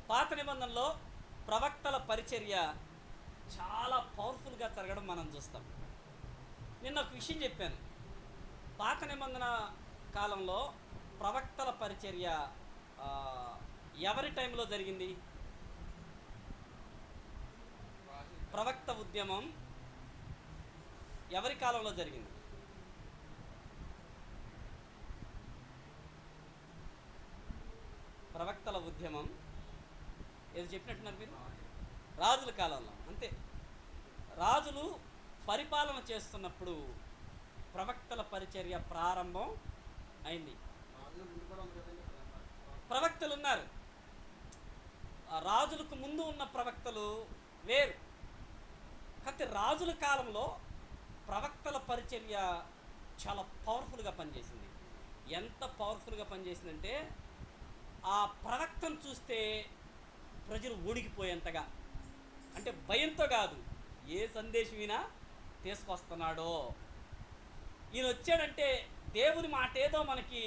పాత నిబంధనలో ప్రవక్తల పరిచర్య చాలా పవర్ఫుల్గా జరగడం మనం చూస్తాం. నిన్న ఒక విషయం చెప్పాను. పాత నిబంధన కాలంలో ప్రవక్తల పరిచర్య ఎవరి టైంలో జరిగింది? ప్రవక్త ఉద్యమం ఎవరి కాలంలో జరిగింది? ప్రవక్తల ఉద్యమం ఏదో చెప్పినట్టున్నారు మీరు, రాజుల కాలంలో. అంతే, రాజులు పరిపాలన చేస్తున్నప్పుడు ప్రవక్తల పరిచర్య ప్రారంభం అయింది. ప్రవక్తలు ఉన్నారు, రాజులకు ముందు ఉన్న ప్రవక్తలు వేరు. కాబట్టి రాజుల కాలంలో ప్రవక్తల పరిచర్య చాలా పవర్ఫుల్గా పనిచేసింది. ఎంత పవర్ఫుల్గా పనిచేసిందంటే ఆ ప్రవక్తను చూస్తే ప్రజలు వణికిపోయేంతగా, అంటే భయంతో కాదు, ఏ సందేశం ఈయన తీసుకొస్తున్నాడో, ఈయన వచ్చాడంటే దేవుని మాట ఏదో మనకి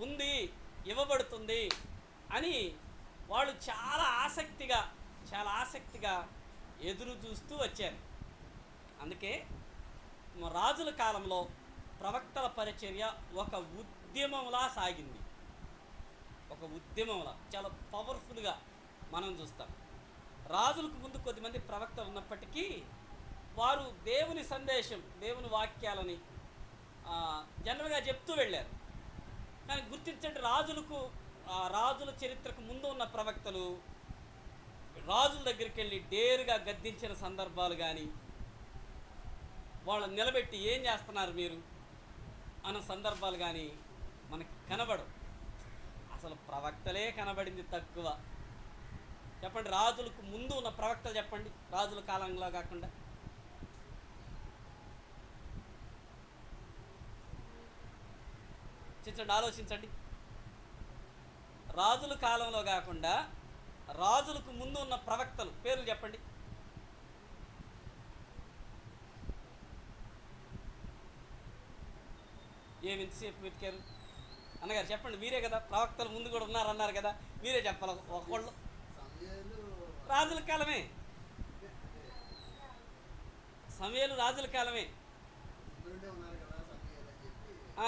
ఉంది, ఇవ్వబడుతుంది అని వాళ్ళు చాలా ఆసక్తిగా ఎదురు చూస్తూ వచ్చారు. అందుకే రాజుల కాలంలో ప్రవక్తల పరిచర్య ఒక ఉద్యమంలా సాగింది. ఒక ఉద్యమంలా చాలా పవర్ఫుల్గా మనం చూస్తాం. రాజులకు ముందు కొద్దిమంది ప్రవక్తలు ఉన్నప్పటికీ వారు దేవుని సందేశం, దేవుని వాక్యాలని జనరల్గా చెప్తూ వెళ్ళారు. కానీ గుర్తించండి, రాజుల చరిత్రకు ముందు ఉన్న ప్రవక్తలు రాజుల దగ్గరికి వెళ్ళి డేరుగా గద్దించిన సందర్భాలు కానీ, వాళ్ళని నిలబెట్టి ఏం చేస్తున్నారు మీరు అన్న సందర్భాలు కానీ మనకి కనబడవు. అసలు ప్రవక్తలే కనబడింది తక్కువ. చెప్పండి, రాజులకు ముందు ఉన్న ప్రవక్తలు చెప్పండి, రాజుల కాలంలో కాకుండా. ఆలోచించండి. రాజుల కాలంలో కాకుండా రాజులకు ముందు ఉన్న ప్రవక్తలు పేర్లు చెప్పండి. ఏమి ఇంతసేపు వెతికారు అన్నగారు? చెప్పండి, మీరే కదా ప్రవక్తలు ముందు కూడా ఉన్నారన్నారు కదా, మీరే చెప్పాలి. ఒకళ్ళు రాజుల కాలమే, సమూయేలు రాజుల కాలమే.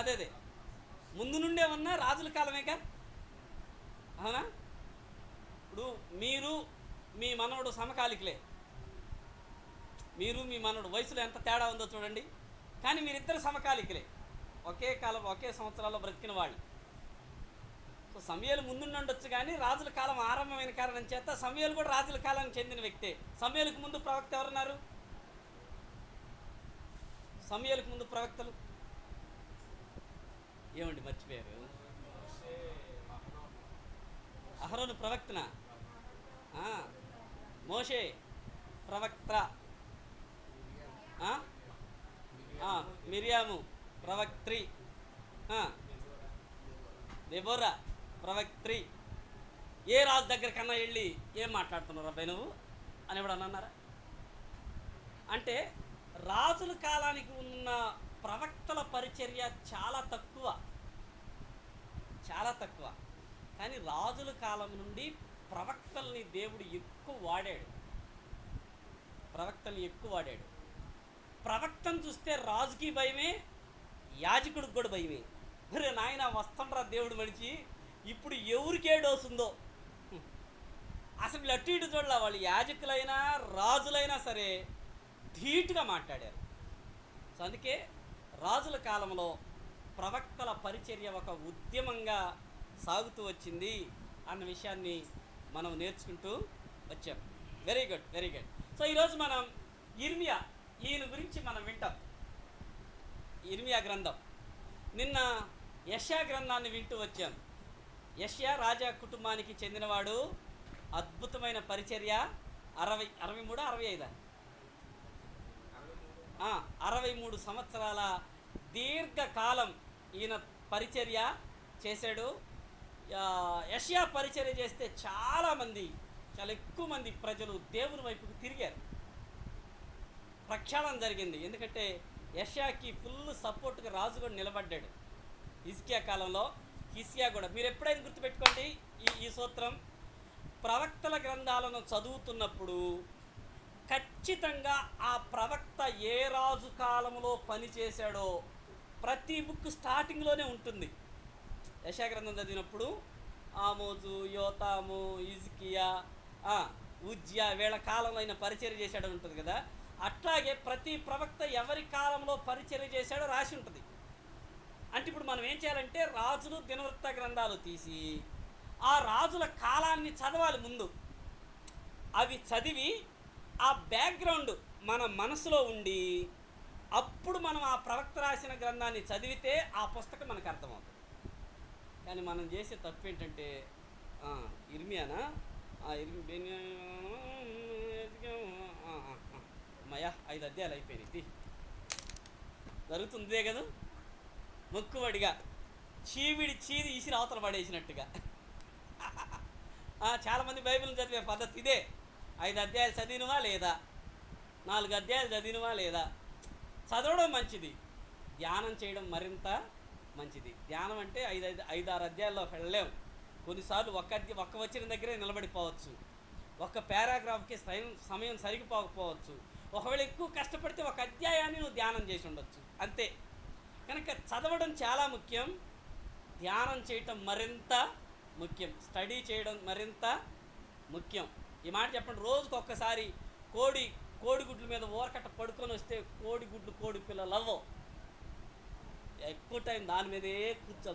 అదే ముందు నుండే ఉన్న రాజుల కాలమేగా, అవునా? ఇప్పుడు మీరు మీ మనవడు సమకాలికులే, మీరు మీ మనవడు వయసులో ఎంత తేడా ఉందో చూడండి. కానీ మీరిద్దరు సమకాలికులే, ఒకే కాలం ఒకే సంవత్సరాల్లో బ్రతికిన వాళ్ళు. సో సమూయేలు ముందుండొచ్చు, కానీ రాజుల కాలం ఆరంభమైన కారణం చేత సమూయేలు కూడా రాజుల కాలానికి చెందిన వ్యక్తే. సమూయేలుకు ముందు ప్రవక్త ఎవరున్నారు? సమూయేలుకు ముందు ప్రవక్తలు ఏమండి మర్చిపోయారు? అహరోను ప్రవక్తన, మోషే ప్రవక్త, మిరియాము ప్రవక్త్రి, దెబోరా ప్రవక్త్రి. ఏ రాజు దగ్గర కన్నా వెళ్ళి ఏం మాట్లాడుతున్నావు అబ్బాయి నువ్వు అని ఎవడన్నా అన్నారా? అంటే రాజుల కాలానికి ఉన్న ప్రవక్తల పరిచర్య చాలా తక్కువ. కానీ రాజుల కాలం నుండి ప్రవక్తల్ని దేవుడు ఎక్కువ వాడాడు. ప్రవక్తను చూస్తే రాజుకి భయమే, యాజకుడికి కూడా భయమే. మరి నాయన వస్తుండ్రా దేవుడు మనిషి, ఇప్పుడు ఎవరికేడు వస్తుందో. అసలు అటు ఇటు చూడాల, వాళ్ళు యాజకులైనా రాజులైనా సరే ధీటుగా మాట్లాడారు. సో అందుకే రాజుల కాలంలో ప్రవక్తల పరిచర్య ఒక ఉద్యమంగా సాగుతూ వచ్చింది అన్న విషయాన్ని మనం నేర్చుకుంటూ వచ్చాం. Very good. సో ఈరోజు మనం ఈయన గురించి మనం వింటాం. ఇర్మియా గ్రంథం. నిన్న యెషయా గ్రంథాన్ని వింటూ వచ్చాం. యెషయా రాజా కుటుంబానికి చెందినవాడు. అద్భుతమైన పరిచర్య. 63 సంవత్సరాల దీర్ఘకాలం ఈయన పరిచర్య చేశాడు. యెషయా పరిచర్య చేస్తే చాలా ఎక్కువ మంది ప్రజలు దేవుని వైపుకు తిరిగారు. ప్రక్షాళన జరిగింది. ఎందుకంటే యెషయాకి ఫుల్ సపోర్ట్గా రాజు కూడా నిలబడ్డాడు. హిజ్కియా కాలంలో హిజ్కియా కూడా, మీరు ఎప్పుడైనా గుర్తుపెట్టుకోండి ఈ సూత్రం, ప్రవక్తల గ్రంథాలను చదువుతున్నప్పుడు ఖచ్చితంగా ఆ ప్రవక్త ఏ రాజు కాలంలో పనిచేశాడో ప్రతి బుక్ స్టార్టింగ్లోనే ఉంటుంది. యెషయా గ్రంథం చదివినప్పుడు ఆమోజు, యోతాము, హిజ్కియా, ఉజ్జియా వీళ్ళ కాలంలో ఆయన పరిచర్య చేశాడని ఉంటుంది కదా. అట్లాగే ప్రతి ప్రవక్త ఎవరి కాలంలో పరిచర్య చేశాడో రాసి ఉంటుంది. అంటే ఇప్పుడు మనం ఏం చేయాలంటే రాజులు దినవృత్త గ్రంథాలు తీసి ఆ రాజుల కాలాన్ని చదవాలి ముందు. అవి చదివి ఆ బ్యాక్గ్రౌండ్ మన మనసులో ఉండి అప్పుడు మనం ఆ ప్రవక్త రాసిన గ్రంథాన్ని చదివితే ఆ పుస్తకం మనకు అర్థమవుతుంది. కానీ మనం చేసే తప్పు ఏంటంటే ఇర్మియానా మయా 5 అధ్యాయాలు అయిపోయినాయి జరుగుతుందే కదా. మొక్కుబడిగా చీది ఈసిరి అవతల పడేసినట్టుగా చాలామంది బైబిల్ని చదివే పద్ధతి ఇదే. 5 అధ్యాయాలు చదివినవా లేదా, 4 అధ్యాయాలు చదివినవా లేదా. చదవడం మంచిది, ధ్యానం చేయడం మరింత మంచిది. ధ్యానం అంటే 5-6 అధ్యాయాల్లో వెళ్ళలేము. కొన్నిసార్లు ఒక్క వచ్చిన దగ్గరే నిలబడిపోవచ్చు, ఒక్క పారాగ్రాఫ్కి సమయం సరిగిపోకపోవచ్చు. ఒకవేళ ఎక్కువ కష్టపడితే ఒక అధ్యాయాన్ని నువ్వు ధ్యానం చేసి ఉండొచ్చు, అంతే. కనుక చదవడం చాలా ముఖ్యం, ధ్యానం చేయటం మరింత ముఖ్యం, స్టడీ చేయడం మరింత ముఖ్యం. ఈ మాట చెప్పండి, రోజుకు ఒక్కసారి కోడిగుడ్ల మీద ఊరకట్ట పడుకొని వస్తే కోడి పిల్లలు అవ్వవు. ఎక్కువ టైం దాని మీదే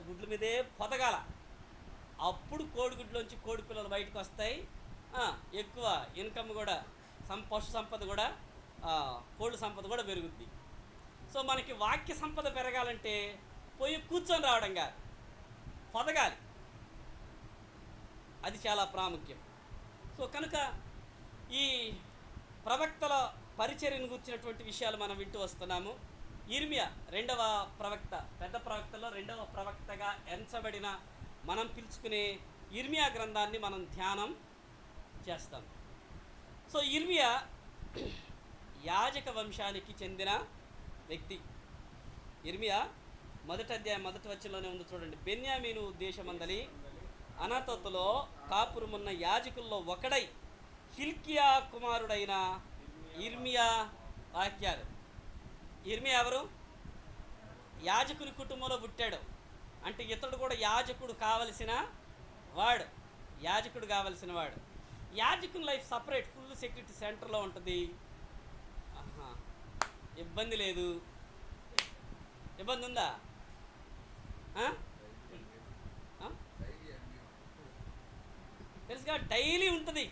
గుడ్ల మీదే పొదగాల, అప్పుడు కోడిగుడ్లోంచి కోడి పిల్లలు బయటకు వస్తాయి. ఎక్కువ ఇన్కమ్ కూడా, పశు సంపద కూడా, కోళ్ళ సంపద కూడా పెరుగుద్ది. సో మనకి వాక్య సంపద పెరగాలంటే పోయి కూర్చొని రావడం కాదు, పొదగాలి. అది చాలా ప్రాముఖ్యం. సో కనుక ఈ ప్రవక్తల పరిచర్యను గురించినటువంటి విషయాలు మనం వింటూ వస్తున్నాము. ఇర్మియా 2వ ప్రవక్త, పెద్ద ప్రవక్తలో 2వ ప్రవక్తగా ఎంచబడిన మనం పిలుచుకునే ఇర్మియా గ్రంథాన్ని మనం ధ్యానం చేస్తాం. సో ఇర్మియా యాజక వంశానికి చెందిన వ్యక్తి. ఇర్మియా 1వ అధ్యాయం 1వ వచనంలోనే ఉంది చూడండి. బెన్యామీను దేశమందలి అనాతోతులో కాపురమున్న యాజకుల్లో ఒకడై హిల్కియా కుమారుడైన ఇర్మియా వాక్యాలు. ఇర్మియా ఎవరు? యాజకుని కుటుంబంలో పుట్టాడు. అంటే ఇతడు కూడా యాజకుడు కావలసిన వాడు. యాజకుని లైఫ్ సపరేట్, ఫుల్ సెక్యూరిటీ సెంటర్లో ఉంటుంది. ఇబ్బంది లేదు. ఇబ్బంది ఉందా? తెలుసుగా, డైలీ ఉంటుంది.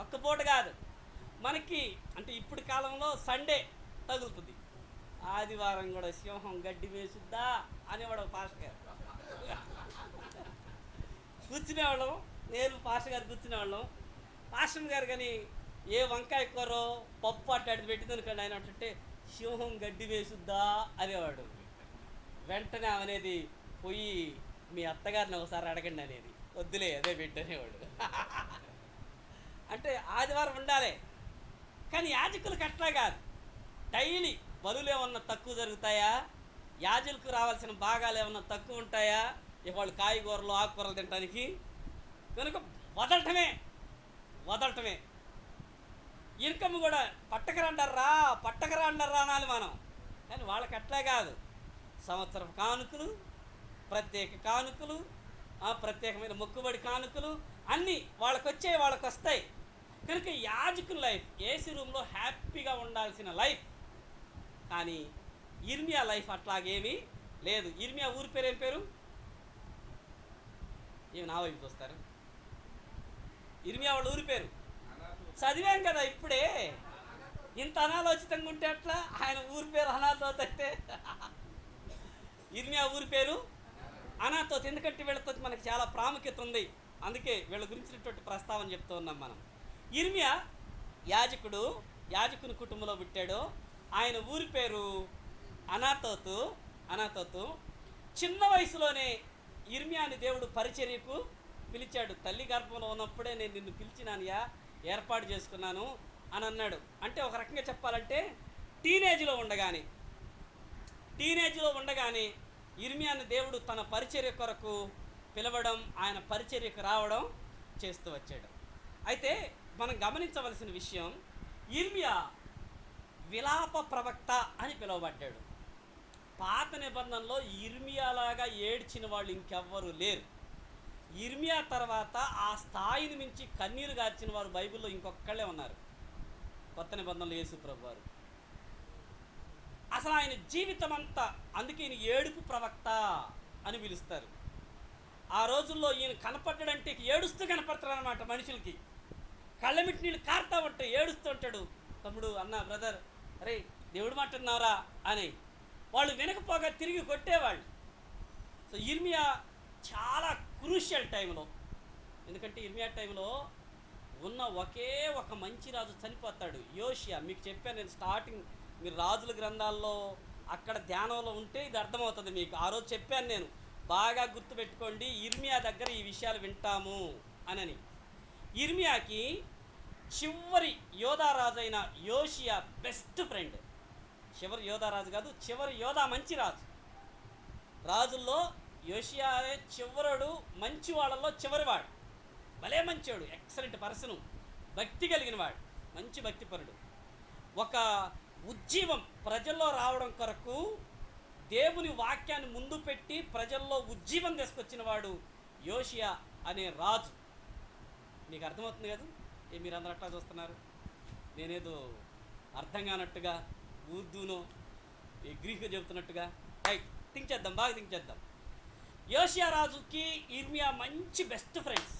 ఒక్క పూట కాదు మనకి. అంటే ఇప్పుడు కాలంలో సండే తగులుతుంది, ఆదివారం కూడా సింహం గడ్డి వేసుద్దా అనేవాడు పాస్టర్ గారు. కూర్చునేవాళ్ళం, నేను పాస్టర్ గారు కూర్చునేవాళ్ళం. పాస్టర్ గారు కానీ ఏ వంకాయ కూరో పప్పు అట్టాడి పెట్టిందనుకోండి, ఆయన అంటే సింహం గడ్డి వేసుద్దా అనేవాడు. వెంటనే అనేది పోయి మీ అత్తగారిని ఒకసారి అడగండి అనేది, వద్దులే అదే పెట్టనేవాడు. అంటే ఆదివారం ఉండాలి. కానీ యాజకులకు అట్లా కాదు, డైలీ బలులు ఏమన్నా తక్కువ జరుగుతాయా, యాజకులకు రావాల్సిన భాగాలు ఏమన్నా తక్కువ ఉంటాయా, వాళ్ళు కాయగూరలు ఆకుకూరలు తినడానికి. కనుక వదలటమే. ఇన్కమ్ కూడా పట్టకరండర్రా అనాలి మనం. కానీ వాళ్ళకి అట్లా కాదు, సంవత్సరం కానుకలు, ప్రత్యేక కానుకలు, ప్రత్యేకమైన మొక్కుబడి కానుకలు అన్నీ వాళ్ళకి వస్తాయి. కనుక యాజకుని లైఫ్ ఏసీ రూమ్లో హ్యాపీగా ఉండాల్సిన లైఫ్. కానీ ఇర్మియా లైఫ్ అట్లాగేమీ లేదు. ఇర్మియా ఊరి పేరు ఏం పేరు? ఏమి నా వైపు చూస్తారు? ఇర్మియా వాళ్ళ ఊరి పేరు చదివాం కదా ఇప్పుడే. ఇంత అనాలోచితంగా ఉంటే అట్లా, ఆయన ఊరి పేరు అనాథోత్ అయితే. ఇర్మియా ఊరి పేరు అనాథోత్. ఎందుకంటే వీళ్ళతో మనకి చాలా ప్రాముఖ్యత ఉంది, అందుకే వీళ్ళ గురించినటువంటి ప్రస్తావన చెప్తూ ఉన్నాం మనం. ఇర్మియా యాజకుని కుటుంబంలో పుట్టాడు. ఆయన ఊరి పేరు అనాతోతు. చిన్న వయసులోనే ఇర్మియాని దేవుడు పరిచర్యకు పిలిచాడు. తల్లి గర్భంలో ఉన్నప్పుడే నేను నిన్ను పిలిచినానయ్యా, ఏర్పాటు చేసుకున్నాను అని అన్నాడు. అంటే ఒక రకంగా చెప్పాలంటే టీనేజ్లో ఉండగానే ఇర్మియాని దేవుడు తన పరిచర్య కొరకు పిలవడం, ఆయన పరిచర్యకు రావడం చేస్తూ వచ్చాడు. అయితే మనం గమనించవలసిన విషయం, యిర్మీయా విలాప ప్రవక్త అని పిలువబడ్డాడు. పాత నిబంధనలో యిర్మీయాలాగా ఏడ్చిన వాళ్ళు ఇంకెవ్వరూ లేరు. యిర్మీయా తర్వాత ఆ స్థాయిని మించి కన్నీరు గార్చిన వారు బైబిల్లో ఇంకొక్కళ్ళే ఉన్నారు, కొత్త నిబంధనలో యేసు ప్రభు వారు. అసలు ఆయన జీవితం అంతా, అందుకే ఈయన ఏడుపు ప్రవక్త అని పిలుస్తారు. ఆ రోజుల్లో ఈయన కనపడ్డాడంటే ఏడుస్తూ కనపడతాడు అనమాట. మనుషులకి కళ్ళమిటి నీళ్ళు కారుతా ఉంటాయి, ఏడుస్తూ ఉంటాడు. తమ్ముడు, అన్న, బ్రదర్, అరే దేవుడు మాట్లాడినారా అని వాళ్ళు వినకపోగా తిరిగి కొట్టేవాళ్ళు. సో యిర్మీయా చాలా క్రూషియల్ టైంలో, ఎందుకంటే యిర్మీయా టైంలో ఉన్న ఒకే ఒక మంచి రాజు చనిపోతాడు, యోషియా. మీకు చెప్పాను నేను స్టార్టింగ్, మీరు రాజుల గ్రంథాల్లో అక్కడ ధ్యానంలో ఉంటే ఇది అర్థమవుతుంది మీకు. ఆ రోజు చెప్పాను నేను, బాగా గుర్తుపెట్టుకోండి, యిర్మీయా దగ్గర ఈ విషయాలు వింటాము అని. యిర్మీయాకి చివరి యోధారాజు అయిన యోషియా బెస్ట్ ఫ్రెండ్. చివరి యోధారాజు కాదు, చివరి యోధా మంచి రాజు. రాజుల్లో యోషియా చివరుడు, మంచి వాళ్ళల్లో చివరివాడు. భలే మంచివాడు, ఎక్సలెంట్ పర్సను, భక్తి కలిగిన వాడు, మంచి భక్తిపరుడు. ఒక ఉజ్జీవం ప్రజల్లో రావడం కొరకు దేవుని వాక్యాన్ని ముందు పెట్టి ప్రజల్లో ఉజ్జీవం తీసుకొచ్చిన వాడు యోషియా అనే రాజు. మీకు అర్థమవుతుంది కదా? మీరు అందరూ అట్లా చూస్తున్నారు, నేనేదో అర్థం కానట్టుగా, ఉర్దూనో గ్రీకు చెబుతున్నట్టుగా. రైట్, థింక్ చేద్దాం, బాగా థింక్ చేద్దాం. యోషియా రాజుకి యిర్మీయా మంచి బెస్ట్ ఫ్రెండ్స్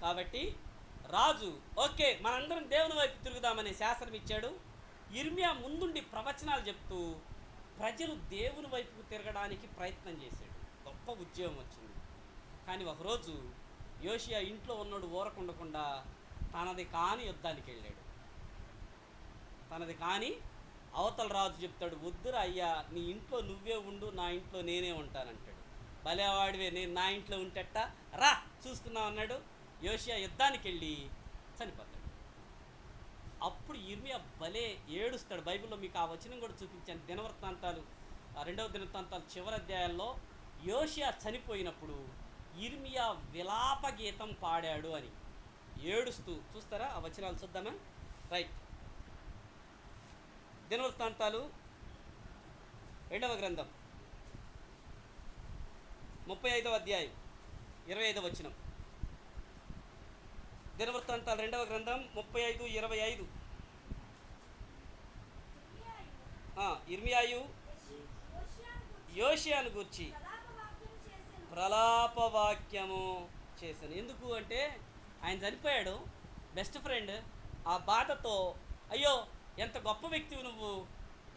కాబట్టి రాజు ఓకే మనందరం దేవుని వైపు తిరుగుదామనే శాసనం ఇచ్చాడు. యిర్మీయా ముందుండి ప్రవచనాలు చెప్తూ ప్రజలు దేవుని వైపుకు తిరగడానికి ప్రయత్నం చేశాడు. గొప్ప ఉద్యోగం వచ్చింది. కానీ ఒకరోజు యోషియా ఇంట్లో ఉన్నాడు, ఊరకుండకుండా తనది కాని యుద్ధానికి వెళ్ళాడు. తనది కాని అవతల రాజు చెప్తాడు, వద్దురా అయ్యా, నీ ఇంట్లో నువ్వే ఉండు, నా ఇంట్లో నేనే ఉంటానంటాడు. భలేవాడివే, నేను నా ఇంట్లో ఉంటేట రా చూసుకున్నావు అన్నాడు. యోషియా యుద్ధానికి వెళ్ళి చనిపోతాడు. అప్పుడు యిర్మీయా భలే ఏడుస్తాడు. బైబిల్లో మీకు ఆ వచనం కూడా చూపించాను, దినవృత్తాంతాలు 2వ దినవృత్తాంతాలు చివరి అధ్యాయాల్లో యోషియా చనిపోయినప్పుడు యిర్మీయా విలాప గీతం పాడాడు అని ఏడుస్తూ. చూస్తారా ఆ వచనాలు? చూద్దామా? రైట్, దినవృత్తాంతాలు 2వ గ్రంథం 35వ అధ్యాయం 25వ వచనం. దినవృత్తాంతాలు 2వ గ్రంథం 35:25. యిర్మీయాయు యోషియాను గూర్చి ప్రలాపవాక్యము చేశాను. ఎందుకు అంటే ఆయన చనిపోయాడు, బెస్ట్ ఫ్రెండ్. ఆ బాధతో, అయ్యో ఎంత గొప్ప వ్యక్తివి నువ్వు,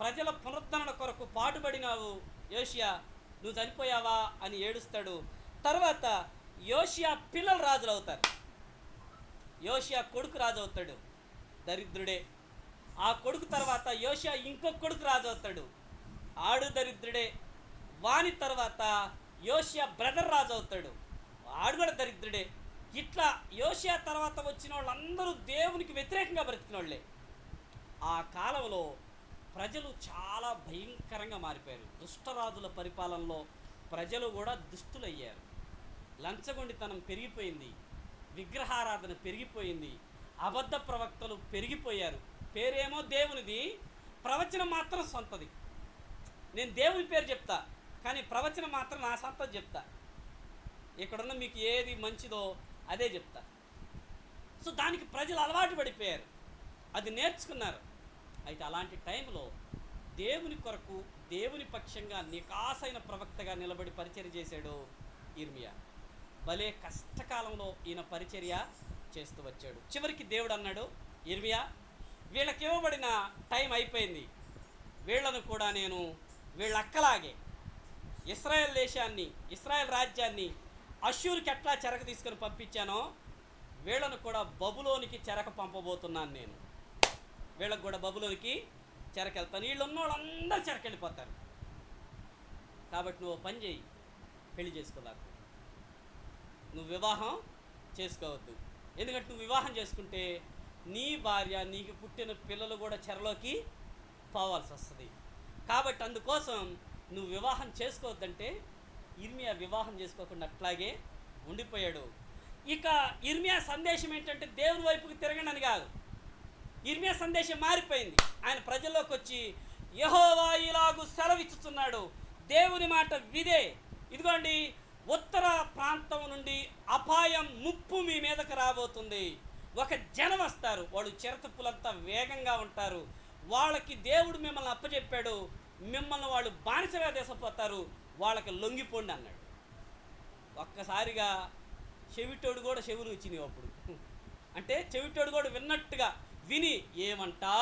ప్రజల పునరుద్ధరణ కొరకు పాటుపడినావు యోషియా, నువ్వు చనిపోయావా అని ఏడుస్తాడు. తర్వాత యోషియా పిల్లలు రాజులు అవుతారు. యోషియా కొడుకు రాజు అవుతాడు, దరిద్రుడే. ఆ కొడుకు తర్వాత యోషియా ఇంకొక కొడుకు రాజు అవుతాడు, ఆడు దరిద్రుడే. వాని తర్వాత యోషియా బ్రదర్ రాజు అవుతాడు, ఆడు కూడా దరిద్రుడే. ఇట్లా యోషియా తర్వాత వచ్చిన వాళ్ళందరూ దేవునికి వ్యతిరేకంగా బ్రతికిన వాళ్ళే. ఆ కాలంలో ప్రజలు చాలా భయంకరంగా మారిపోయారు. దుష్టరాజుల పరిపాలనలో ప్రజలు కూడా దుష్టులయ్యారు. లంచగొండితనం పెరిగిపోయింది, విగ్రహారాధన పెరిగిపోయింది, అబద్ధ ప్రవక్తలు పెరిగిపోయారు. పేరేమో దేవునిది, ప్రవచనం మాత్రం సొంతది. నేను దేవుని పేరు చెప్తా, కానీ ప్రవచనం మాత్రం నా సొంతది చెప్తా. ఇక్కడున్న మీకు ఏది మంచిదో అదే చెప్తా. సో దానికి ప్రజలు అలవాటు పడిపోయారు, అది నేర్చుకున్నారు. అయితే అలాంటి టైంలో దేవుని కొరకు, దేవుని పక్షంగా నికాసైన ప్రవక్తగా నిలబడి పరిచర్య చేశాడు యిర్మీయా. భలే కష్టకాలంలో ఈయన పరిచర్య చేస్తూ వచ్చాడు. చివరికి దేవుడు అన్నాడు, యిర్మీయా, వీళ్ళకి ఇవ్వబడిన టైం అయిపోయింది, వీళ్ళను కూడా నేను వీళ్ళ అక్కలాగే ఇశ్రాయేల్ దేశాన్ని, ఇశ్రాయేల్ రాజ్యాన్ని అష్షూరుకి ఎట్లా చెరకు తీసుకొని పంపించానో వీళ్ళను కూడా బబులోనికి చెరకు పంపబోతున్నాను. నేను వీళ్ళకు కూడా బబులోనికి చెరకెళ్తాను. వీళ్ళు ఉన్న వాళ్ళందరూ చెరకెళ్ళిపోతారు. కాబట్టి నువ్వు పని చేయి, పెళ్లి చేసుకోలేకు, నువ్వు వివాహం చేసుకోవద్దు. ఎందుకంటే నువ్వు వివాహం చేసుకుంటే నీ భార్య, నీకు పుట్టిన పిల్లలు కూడా చెరలోకి పోవాల్సి వస్తుంది. కాబట్టి అందుకోసం నువ్వు వివాహం చేసుకోవద్దంటే ఇర్మియా వివాహం చేసుకోకుండా అట్లాగే ఉండిపోయాడు. ఇక ఇర్మియా సందేశం ఏంటంటే దేవుని వైపుకి తిరగండి అని కాదు. ఇర్మియా సందేశం మారిపోయింది. ఆయన ప్రజల్లోకి వచ్చి యెహోవా ఇలాగు సెలవిచ్చుచున్నాడు, దేవుని మాట విదే, ఇదిగోండి ఉత్తర ప్రాంతం నుండి అపాయం ముప్పు మీ మీదకి రాబోతుంది. ఒక జనం వస్తారు, వాళ్ళు చిరతప్పులంతా వేగంగా ఉంటారు, వాళ్ళకి దేవుడు మిమ్మల్ని అప్పచెప్పాడు, మిమ్మల్ని వాళ్ళు బానిసగా దేశపోతారు, వాళ్ళకి లొంగిపోండి అన్నాడు. ఒక్కసారిగా చెవిటోడు కూడా చెవులు వచ్చినాయి. అప్పుడు అంటే చెవిటోడు కూడా విన్నట్టుగా విని ఏమంటా,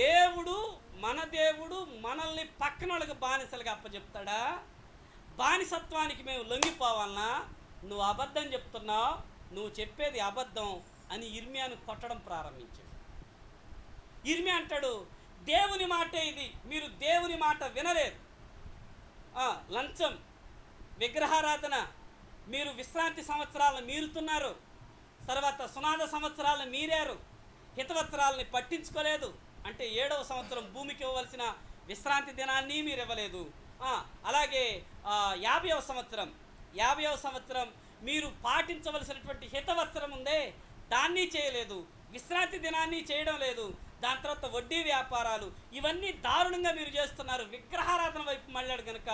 దేవుడు మన దేవుడు మనల్ని పక్కన వాళ్ళకి బానిసలుగా అప్పచెప్తాడా? బానిసత్వానికి మేము లొంగిపోవాలన్నా? నువ్వు అబద్ధం చెప్తున్నావు, నువ్వు చెప్పేది అబద్ధం అని ఇర్మియాను కొట్టడం ప్రారంభించాడు. ఇర్మియా అంటాడు, దేవుని మాటే ఇది, మీరు దేవుని మాట వినలేదు. లంచం, విగ్రహారాధన, మీరు విశ్రాంతి సంవత్సరాలను మీరుతున్నారు, తర్వాత సునాద సంవత్సరాలను మీరారు, హితవత్సరాలని పట్టించుకోలేదు, అంటే 7వ సంవత్సరం భూమికి ఇవ్వవలసిన విశ్రాంతి దినాన్ని మీరు ఇవ్వలేదు. అలాగే 50వ సంవత్సరం మీరు పాటించవలసినటువంటి హితవత్సరం ఉందే దాన్ని చేయలేదు, విశ్రాంతి దినాన్ని చేయడం లేదు, దాని తర్వాత వడ్డీ వ్యాపారాలు, ఇవన్నీ దారుణంగా మీరు చేస్తున్నారు, విగ్రహారాధన వైపు మళ్ళాడు కనుక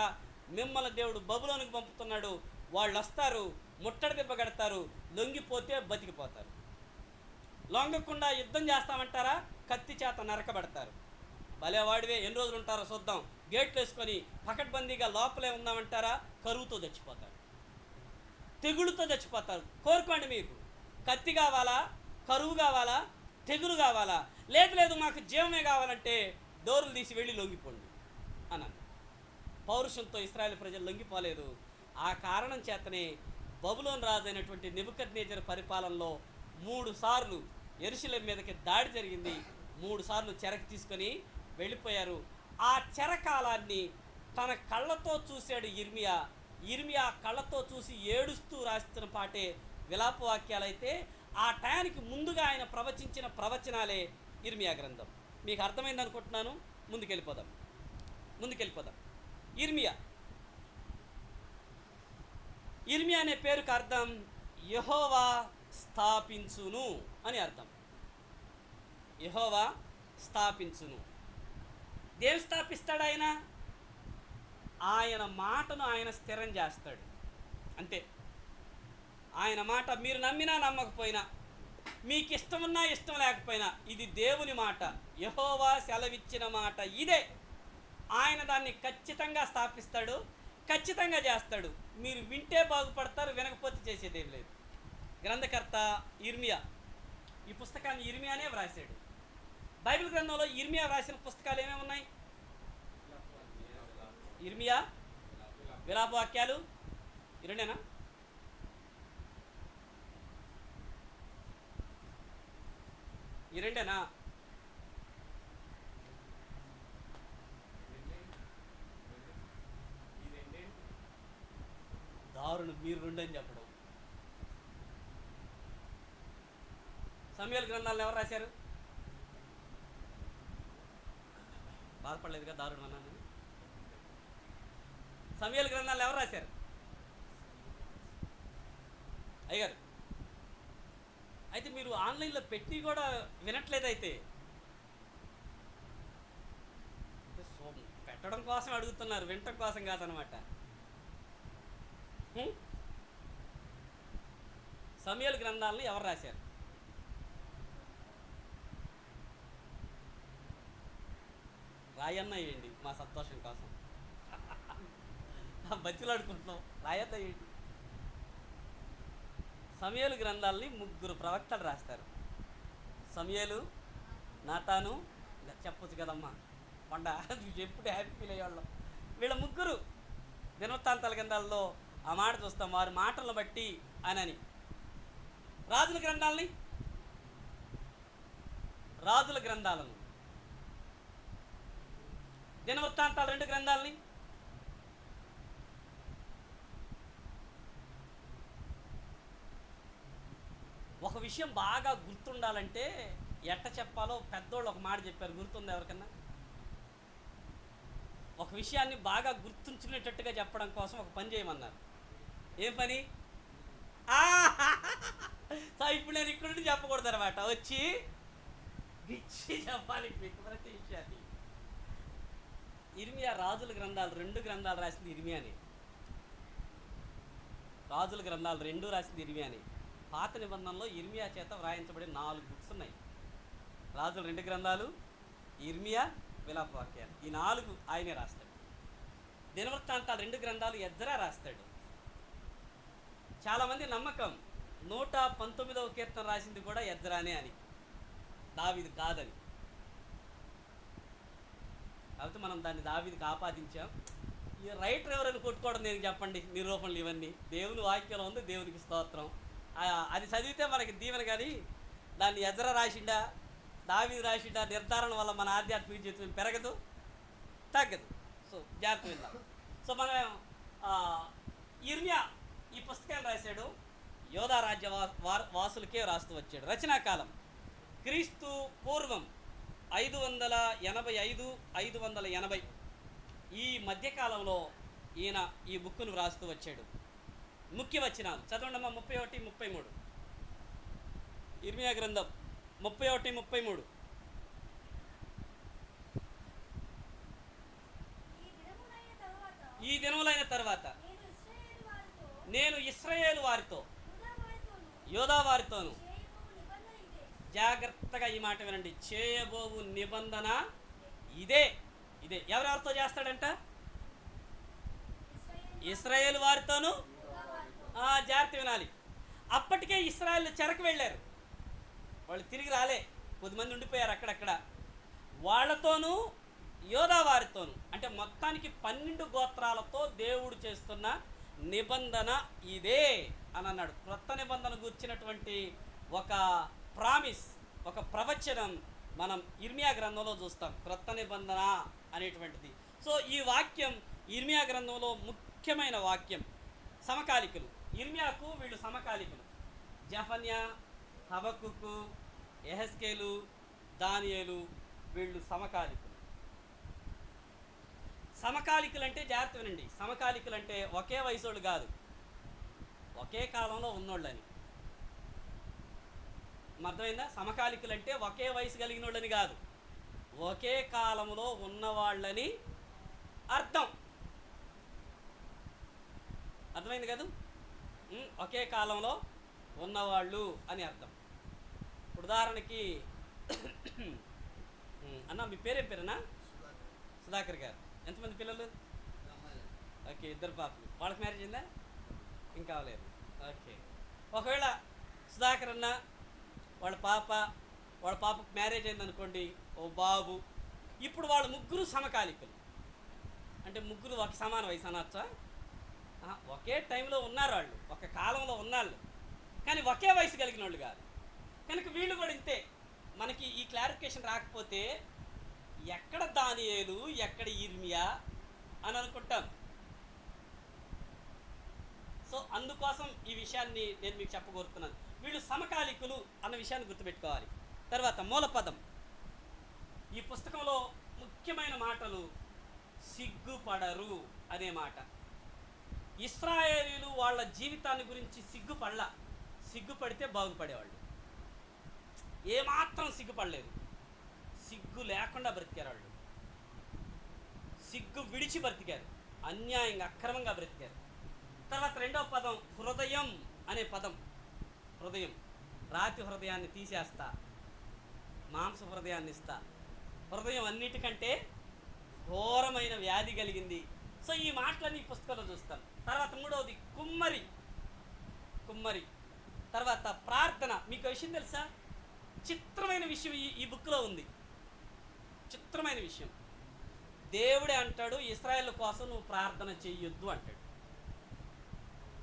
మిమ్మల్ని దేవుడు బబులోనికి పంపుతున్నాడు. వాళ్ళు వస్తారు, ముట్టడి దెబ్బ కడతారు, లొంగిపోతే బతికిపోతారు. లొంగకుండా యుద్ధం చేస్తామంటారా, కత్తి చేత నరకబడతారు. భలేవాడివే, ఎన్ని రోజులు ఉంటారో చూద్దాం, గేట్లు వేసుకొని పకడ్బందీగా లోపలే ఉందామంటారా, కరువుతో చచ్చిపోతారు, తెగులుతో చచ్చిపోతారు. కోరుకోండి, మీకు కత్తి కావాలా, కరువు కావాలా, తెగులు కావాలా? లేదు మాకు జీవమే కావాలంటే డోర్లు తీసి వెళ్ళి లొంగిపోండి అన్నాను. పౌరుషంతో ఇశ్రాయేలు ప్రజలు లొంగిపోలేదు. ఆ కారణం చేతనే బబులోను రాజు అయినటువంటి నెబుకద్నెజరు పరిపాలనలో 3 సార్లు యెరూషలేము మీదకి దాడి జరిగింది. 3 సార్లు చెరకు తీసుకొని వెళ్ళిపోయారు. ఆ చెరకాలాన్ని తన కళ్ళతో చూశాడు ఇర్మియా. ఇర్మియా కళ్ళతో చూసి ఏడుస్తూ రాస్తున్న పాటే విలాప వాక్యాలైతే ఆ టయానికి ముందుగా ఆయన ప్రవచించిన ప్రవచనాలే ఇర్మియా గ్రంథం. మీకు అర్థమైంది అనుకుంటున్నాను. ముందుకెళ్ళిపోదాం. ఇర్మియా అనే పేరుకు అర్థం యెహోవా స్థాపించును అని అర్థం. యెహోవా స్థాపించును. దేవు స్థాపిస్తాడు? ఆయన మాటను ఆయన స్థిరం చేస్తాడు, అంతే. ఆయన మాట మీరు నమ్మినా నమ్మకపోయినా, మీకు ఇష్టమున్నా ఇష్టం లేకపోయినా, ఇది దేవుని మాట, యెహోవా సెలవిచ్చిన మాట ఇదే. ఆయన దాన్ని ఖచ్చితంగా స్థాపిస్తాడు, ఖచ్చితంగా చేస్తాడు. మీరు వింటే బాగుపడతారు, వినకపోతే చేసేదేం లేదు. గ్రంథకర్త ఇర్మియా ఈ పుస్తకాన్ని ఇర్మియానే వ్రాసాడు. బైబిల్ గ్రంథంలో ఇర్మియా వ్రాసిన పుస్తకాలు ఏమేమి ఉన్నాయి? ఇర్మియా, విలాపవాక్యాలు, ఈ రెండేనా? దారుణం, మీరు రెండని చెప్పడం. సమూయేలు గ్రంథాలను ఎవరు రాశారు? బాధపడలేదుగా దారుణం అన్నాను. సమూయేలు గ్రంథాలను ఎవరు రాశారు? అయ్యగారు. అయితే మీరు ఆన్లైన్లో పెట్టి కూడా వినట్లేదు. అయితే పెట్టడం కోసం అడుగుతున్నారు, వినటం కోసం కాదనమాట. సమూయేలు గ్రంథాలను ఎవరు రాశారు? రాయన్న వేయండి మా సంతోషం కోసం. బతిలాడుకుంటున్నాం, రాయన్న వేయండి. సమూయేలు గ్రంథాలని 3 ప్రవక్తలు రాస్తారు. సమూయేలు, నాతాను, చెప్పొచ్చు కదమ్మా కొండ, ఎప్పుడు హ్యాపీ ఫీల్ అయ్యేవాళ్ళం. వీళ్ళ 3 దినవృత్తాంతాల గ్రంథాల్లో ఆ మాట చూస్తాం, వారి మాటలను బట్టి అని. రాజుల గ్రంథాలను, దినవృత్తాంతాలు 2 గ్రంథాలని, ఒక విషయం బాగా గుర్తుండాలంటే ఎట్ట చెప్పాలో పెద్దోళ్ళు ఒక మాట చెప్పారు, గుర్తుంది ఎవరికన్నా? ఒక విషయాన్ని బాగా గుర్తుంచుకునేటట్టుగా చెప్పడం కోసం ఒక పని చేయమన్నారు. ఏం పని? సో ఇప్పుడు నేను ఇక్కడ నుండి చెప్పకూడదు అనమాట, వచ్చి గిచ్చి చెప్పాలి మీకు ప్రతి విషయాన్ని. ఇర్మియా రాజుల గ్రంథాలు 2 గ్రంథాలు రాసింది ఇర్మియానే. రాజుల గ్రంథాలు 2 రాసింది ఇర్మియానే. పాత నిబంధనలో ఇర్మియా చేత వ్రాయించబడిన 4 బుక్స్ ఉన్నాయి. రాజుల 2 గ్రంథాలు, ఇర్మియా, విలాపవాక్యాలు, ఈ 4 ఆయనే రాస్తాడు. దినవృత్తాంతాలు 2 గ్రంథాలు ఎజ్రా రాస్తాడు. చాలామంది నమ్మకం 119వ కీర్తన రాసింది కూడా ఎజ్రానే అని, దావీదు కాదని. కాబట్టి మనం దాన్ని దావీదుకి ఆపాదించాం. ఈ రైటర్ ఎవరైనా కొట్టుకోవడం నేను చెప్పండి, నిరూపణలు ఇవన్నీ దేవుని వాక్యంలో ఉంది, దేవునికి స్తోత్రం. అది చదివితే మనకి దీవెన, కానీ దాన్ని ఎజ్రా రాసిండా దావీదు రాసిండా నిర్ధారణ వల్ల మన ఆధ్యాత్మిక జీవితం పెరగదు, తగ్గదు. సో జాగ్రత్త విందాం. సో మనం ఇర్మియా ఈ పుస్తకాన్ని రాశాడు, యోధా రాజ్య వాసులకే రాస్తూ వచ్చాడు. రచనాకాలం క్రీస్తు పూర్వం 585, 580 ఈ మధ్యకాలంలో ఈయన ఈ బుక్కును వ్రాస్తూ వచ్చాడు. ముఖ్య వచనాలు చదవండమ్మా. 31, 33 ఇర్మియా గ్రంథం 31, 33. ఈ దినములైన తర్వాత నేను ఇశ్రాయేలు వారితో యోధా వారితోను, జాగ్రత్తగా ఈ మాట వినండి, చేయబోవు నిబంధన ఇదే. ఇదే ఎవరెవరితో చేస్తాడంట? ఇశ్రాయేలు వారితోను. జాగ్రత్త వినాలి. అప్పటికే ఇశ్రాయేలు చెరకు వెళ్ళారు, వాళ్ళు తిరిగి రాలే, కొద్దిమంది ఉండిపోయారు అక్కడక్కడ. వాళ్ళతోనూ యోధా వారితోను, అంటే మొత్తానికి 12 గోత్రాలతో దేవుడు చేస్తున్న నిబంధన ఇదే అని అన్నాడు. క్రొత్త నిబంధన గుర్చినటువంటి ఒక ప్రామిస్, ఒక ప్రవచనం మనం ఇర్మియా గ్రంథంలో చూస్తాం, క్రొత్త నిబంధన అనేటువంటిది. సో ఈ వాక్యం ఇర్మియా గ్రంథంలో ముఖ్యమైన వాక్యం. సమకాలికులు ఇర్మియాకు, వీళ్ళు సమకాలికులు. జఫన్యా, హబక్కుకు, యెహెజ్కేలు, దానియేలు, వీళ్ళు సమకాలికులు. సమకాలికులు అంటే జాగ్రత్త వినండి, సమకాలికులు అంటే ఒకే వయసోళ్ళు కాదు, ఒకే కాలంలో ఉన్నోళ్ళని. అర్థమైందా? సమకాలికులు అంటే ఒకే వయసు కలిగిన వాళ్ళని కాదు, ఒకే కాలంలో ఉన్నవాళ్ళని అర్థం. అర్థమైంది కదా? ఒకే కాలంలో ఉన్నవాళ్ళు అని అర్థం. ఉదాహరణకి అన్న మీ పేరేం పేరేనా? సుధాకర్ గారు. ఎంతమంది పిల్లలు? ఓకే, 2 పాపలు. వాళ్ళకి మ్యారేజ్ అయిందా? ఇంకా అవ్వలేదు. ఓకే. ఒకవేళ సుధాకర్ అన్న వాళ్ళ పాపకు మ్యారేజ్ అయిందనుకోండి, ఓ బాబు. ఇప్పుడు వాళ్ళు ముగ్గురు సమకాలికులు, అంటే ముగ్గురు ఒక సమాన వయసు అనొచ్చా? ఒకే టైంలో ఉన్నారు వాళ్ళు, ఒక కాలంలో ఉన్నాళ్ళు, కానీ ఒకే వయసు కలిగిన వాళ్ళు కాదు. కనుక వీళ్ళు కూడా ఇంతే. మనకి ఈ క్లారిఫికేషన్ రాకపోతే ఎక్కడ దానియేలు, ఎక్కడ ఇర్మియా అని అనుకుంటాం. సో అందుకోసం ఈ విషయాన్ని నేను మీకు చెప్పగోరుతున్నాను. వీళ్ళు సమకాలికులు అన్న విషయాన్ని గుర్తుపెట్టుకోవాలి. తర్వాత మూలపదం. ఈ పుస్తకంలో ముఖ్యమైన మాటలు సిగ్గుపడరు అనే మాట. ఇశ్రాయేలీయులు వాళ్ళ జీవితాన్ని గురించి సిగ్గుపడితే బాగుపడేవాళ్ళు. ఏమాత్రం సిగ్గుపడలేదు, సిగ్గు లేకుండా బ్రతికారు వాళ్ళు. సిగ్గు విడిచి బ్రతికారు, అన్యాయంగా అక్రమంగా బ్రతికారు. తర్వాత 2వ పదం హృదయం అనే పదం. హృదయం, రాతి హృదయాన్ని తీసేస్తా, మాంస హృదయాన్ని ఇస్తా. హృదయం అన్నిటికంటే ఘోరమైన వ్యాధి కలిగింది. సో ఈ మాటలన్నీ ఈ పుస్తకంలో చూస్తాం. తర్వాత 3వది కుమ్మరి. తర్వాత ప్రార్థన. మీకు విషయం తెలుసా? చిత్రమైన విషయం ఈ బుక్లో ఉంది. చిత్రమైన విషయం. దేవుడే అంటాడు, ఇశ్రాయేలు కోసం నువ్వు ప్రార్థన చెయ్యొద్దు అంటాడు.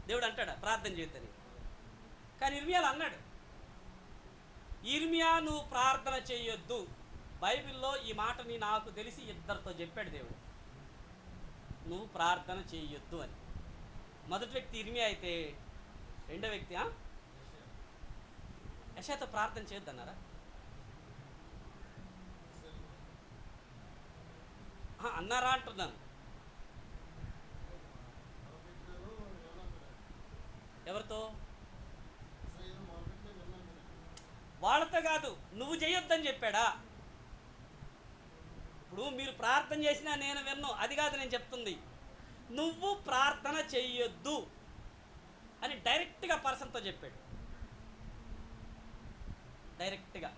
దేవుడు అంటాడా ప్రార్థన చేయొద్దని? కానీ ఇర్మియాలో అన్నాడు, ఇర్మియా నువ్వు ప్రార్థన చెయ్యొద్దు. బైబిల్లో ఈ మాటని నాకు తెలిసి 2తో చెప్పాడు దేవుడు, నువ్వు ప్రార్థన చెయ్యొద్దు అని. మొదటి వ్యక్తి ఇర్మియా అయితే, 2వ వ్యక్తి యెషయాతో ప్రార్థన చేయొద్దు అన్నారా? అన్నారా అంటున్నాను. ఎవరితో? వాళ్ళతో కాదు, నువ్వు చేయొద్దని చెప్పాడా? ఇప్పుడు మీరు ప్రార్థన చేసినా నేను విన్ను, అది కాదు నేను చెప్తుంది. నువ్వు ప్రార్థన చెయ్యొద్దు అని డైరెక్ట్గా పర్సన్తో చెప్పాడు. డైరెక్ట్గా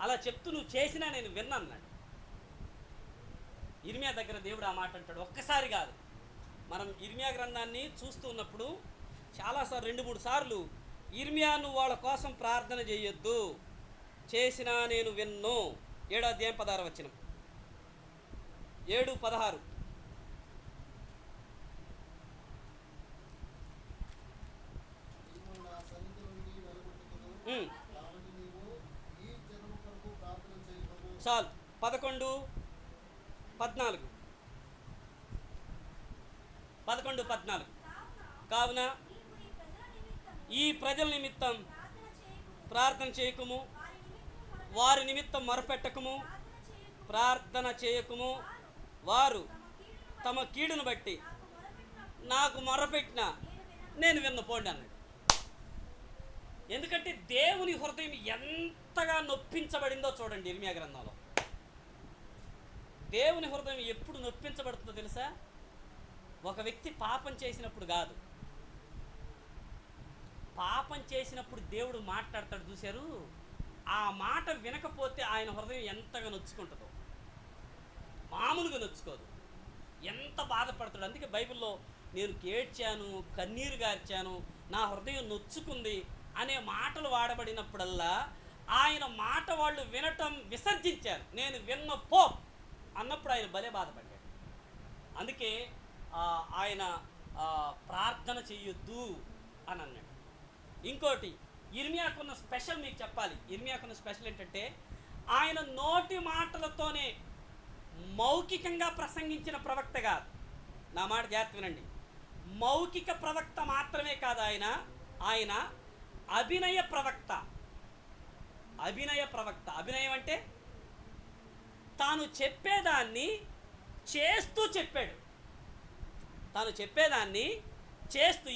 అలా చెప్తూ నువ్వు చేసినా నేను విన్నా అన్నాడు. ఇర్మియా దగ్గర దేవుడు ఆ మాట అంటాడు. ఒక్కసారి కాదు, మనం ఇర్మియా గ్రంథాన్ని చూస్తూ ఉన్నప్పుడు చాలాసార్లు 2-3 సార్లు ఇర్మియా నువ్వు వాళ్ళ కోసం ప్రార్థన చేయొద్దు, చేసినా నేను విన్ను. 7వ అధ్యాయం 16వ వచనం, 7:16. చాలు. 11:14. కావున ఈ ప్రజల నిమిత్తం ప్రార్థన చేయకుము, వారి నిమిత్తం మొరపెట్టకుము, ప్రార్థన చేయకుము. వారు తమ కీడును బట్టి నాకు మొరపెట్టిన నేను విన్నపోండి అన్నాడు. ఎందుకంటే దేవుని హృదయం ఎంతగా నొప్పించబడిందో చూడండి. ఇర్మియా గ్రంథంలో దేవుని హృదయం ఎప్పుడు నొప్పించబడుతుందో తెలుసా? ఒక వ్యక్తి పాపం చేసినప్పుడు కాదు, పాపం చేసినప్పుడు దేవుడు మాట్లాడతాడు చూశారు, ఆ మాట వినకపోతే ఆయన హృదయం ఎంతగా నొచ్చుకుంటుందో. మామూలుగా నొచ్చుకోదు, ఎంత బాధపడతాడు. అందుకే బైబిల్లో నేను ఏడ్చాను, కన్నీరు గార్చాను, నా హృదయం నొచ్చుకుంది అనే మాటలు వాడబడినప్పుడల్లా ఆయన మాట వాళ్ళు వినటం విసర్జించారు. నేను విన్నపో అన్నప్పుడు ఆయన భలే బాధపడ్డాడు. అందుకే ఆయన ప్రార్థన చెయ్యొద్దు అని అన్నాడు. ఇంకోటి, ఇర్మియాకున్న స్పెషల్ మీకు చెప్పాలి. ఇర్మియాకున్న స్పెషల్ ఏంటంటే ఆయన నోటి మాటలతోనే మౌఖికంగా ప్రసంగించిన ప్రవక్త కాదు. నా మాట జాగ్రత్త వినండి. మౌఖిక ప్రవక్త మాత్రమే కాదు, ఆయన అభినయ ప్రవక్త. అభినయం అంటే తాను చెప్పేదాన్ని చేస్తూ చెప్పాడు.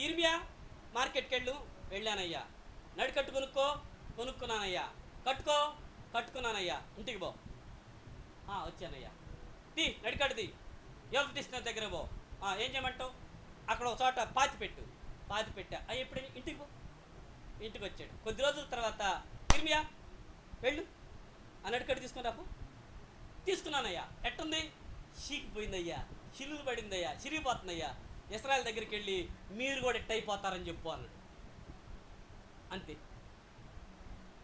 ఇర్మియా మార్కెట్కి వెళ్ళానయ్యా, నడికట్టు కొనుక్కున్నానయ్యా, కట్టుకున్నానయ్యా, ఇంటికి పో, వచ్చానయ్యా, నడికట్టుది యోగ దగ్గర పో, ఏం చేయమంటావు, అక్కడ ఒక చోట పాతి పెట్టా, ఎప్పుడు ఇంటికి పో. ఇంటికి వచ్చాడు. కొద్ది రోజుల తర్వాత ఇర్మియా వెళ్ళు, నడికట్టు తీసుకున్నానయ్యా, ఎట్టుంది, చీకిపోయిందయ్యా, చిల్లులు పడిందయ్యా, చిరిగిపోతుందయ్యా, ఇశ్రాయేలు దగ్గరికి వెళ్ళి మీరు కూడా ఎట్టయిపోతారని చెప్పు అన్నాడు. అంతే.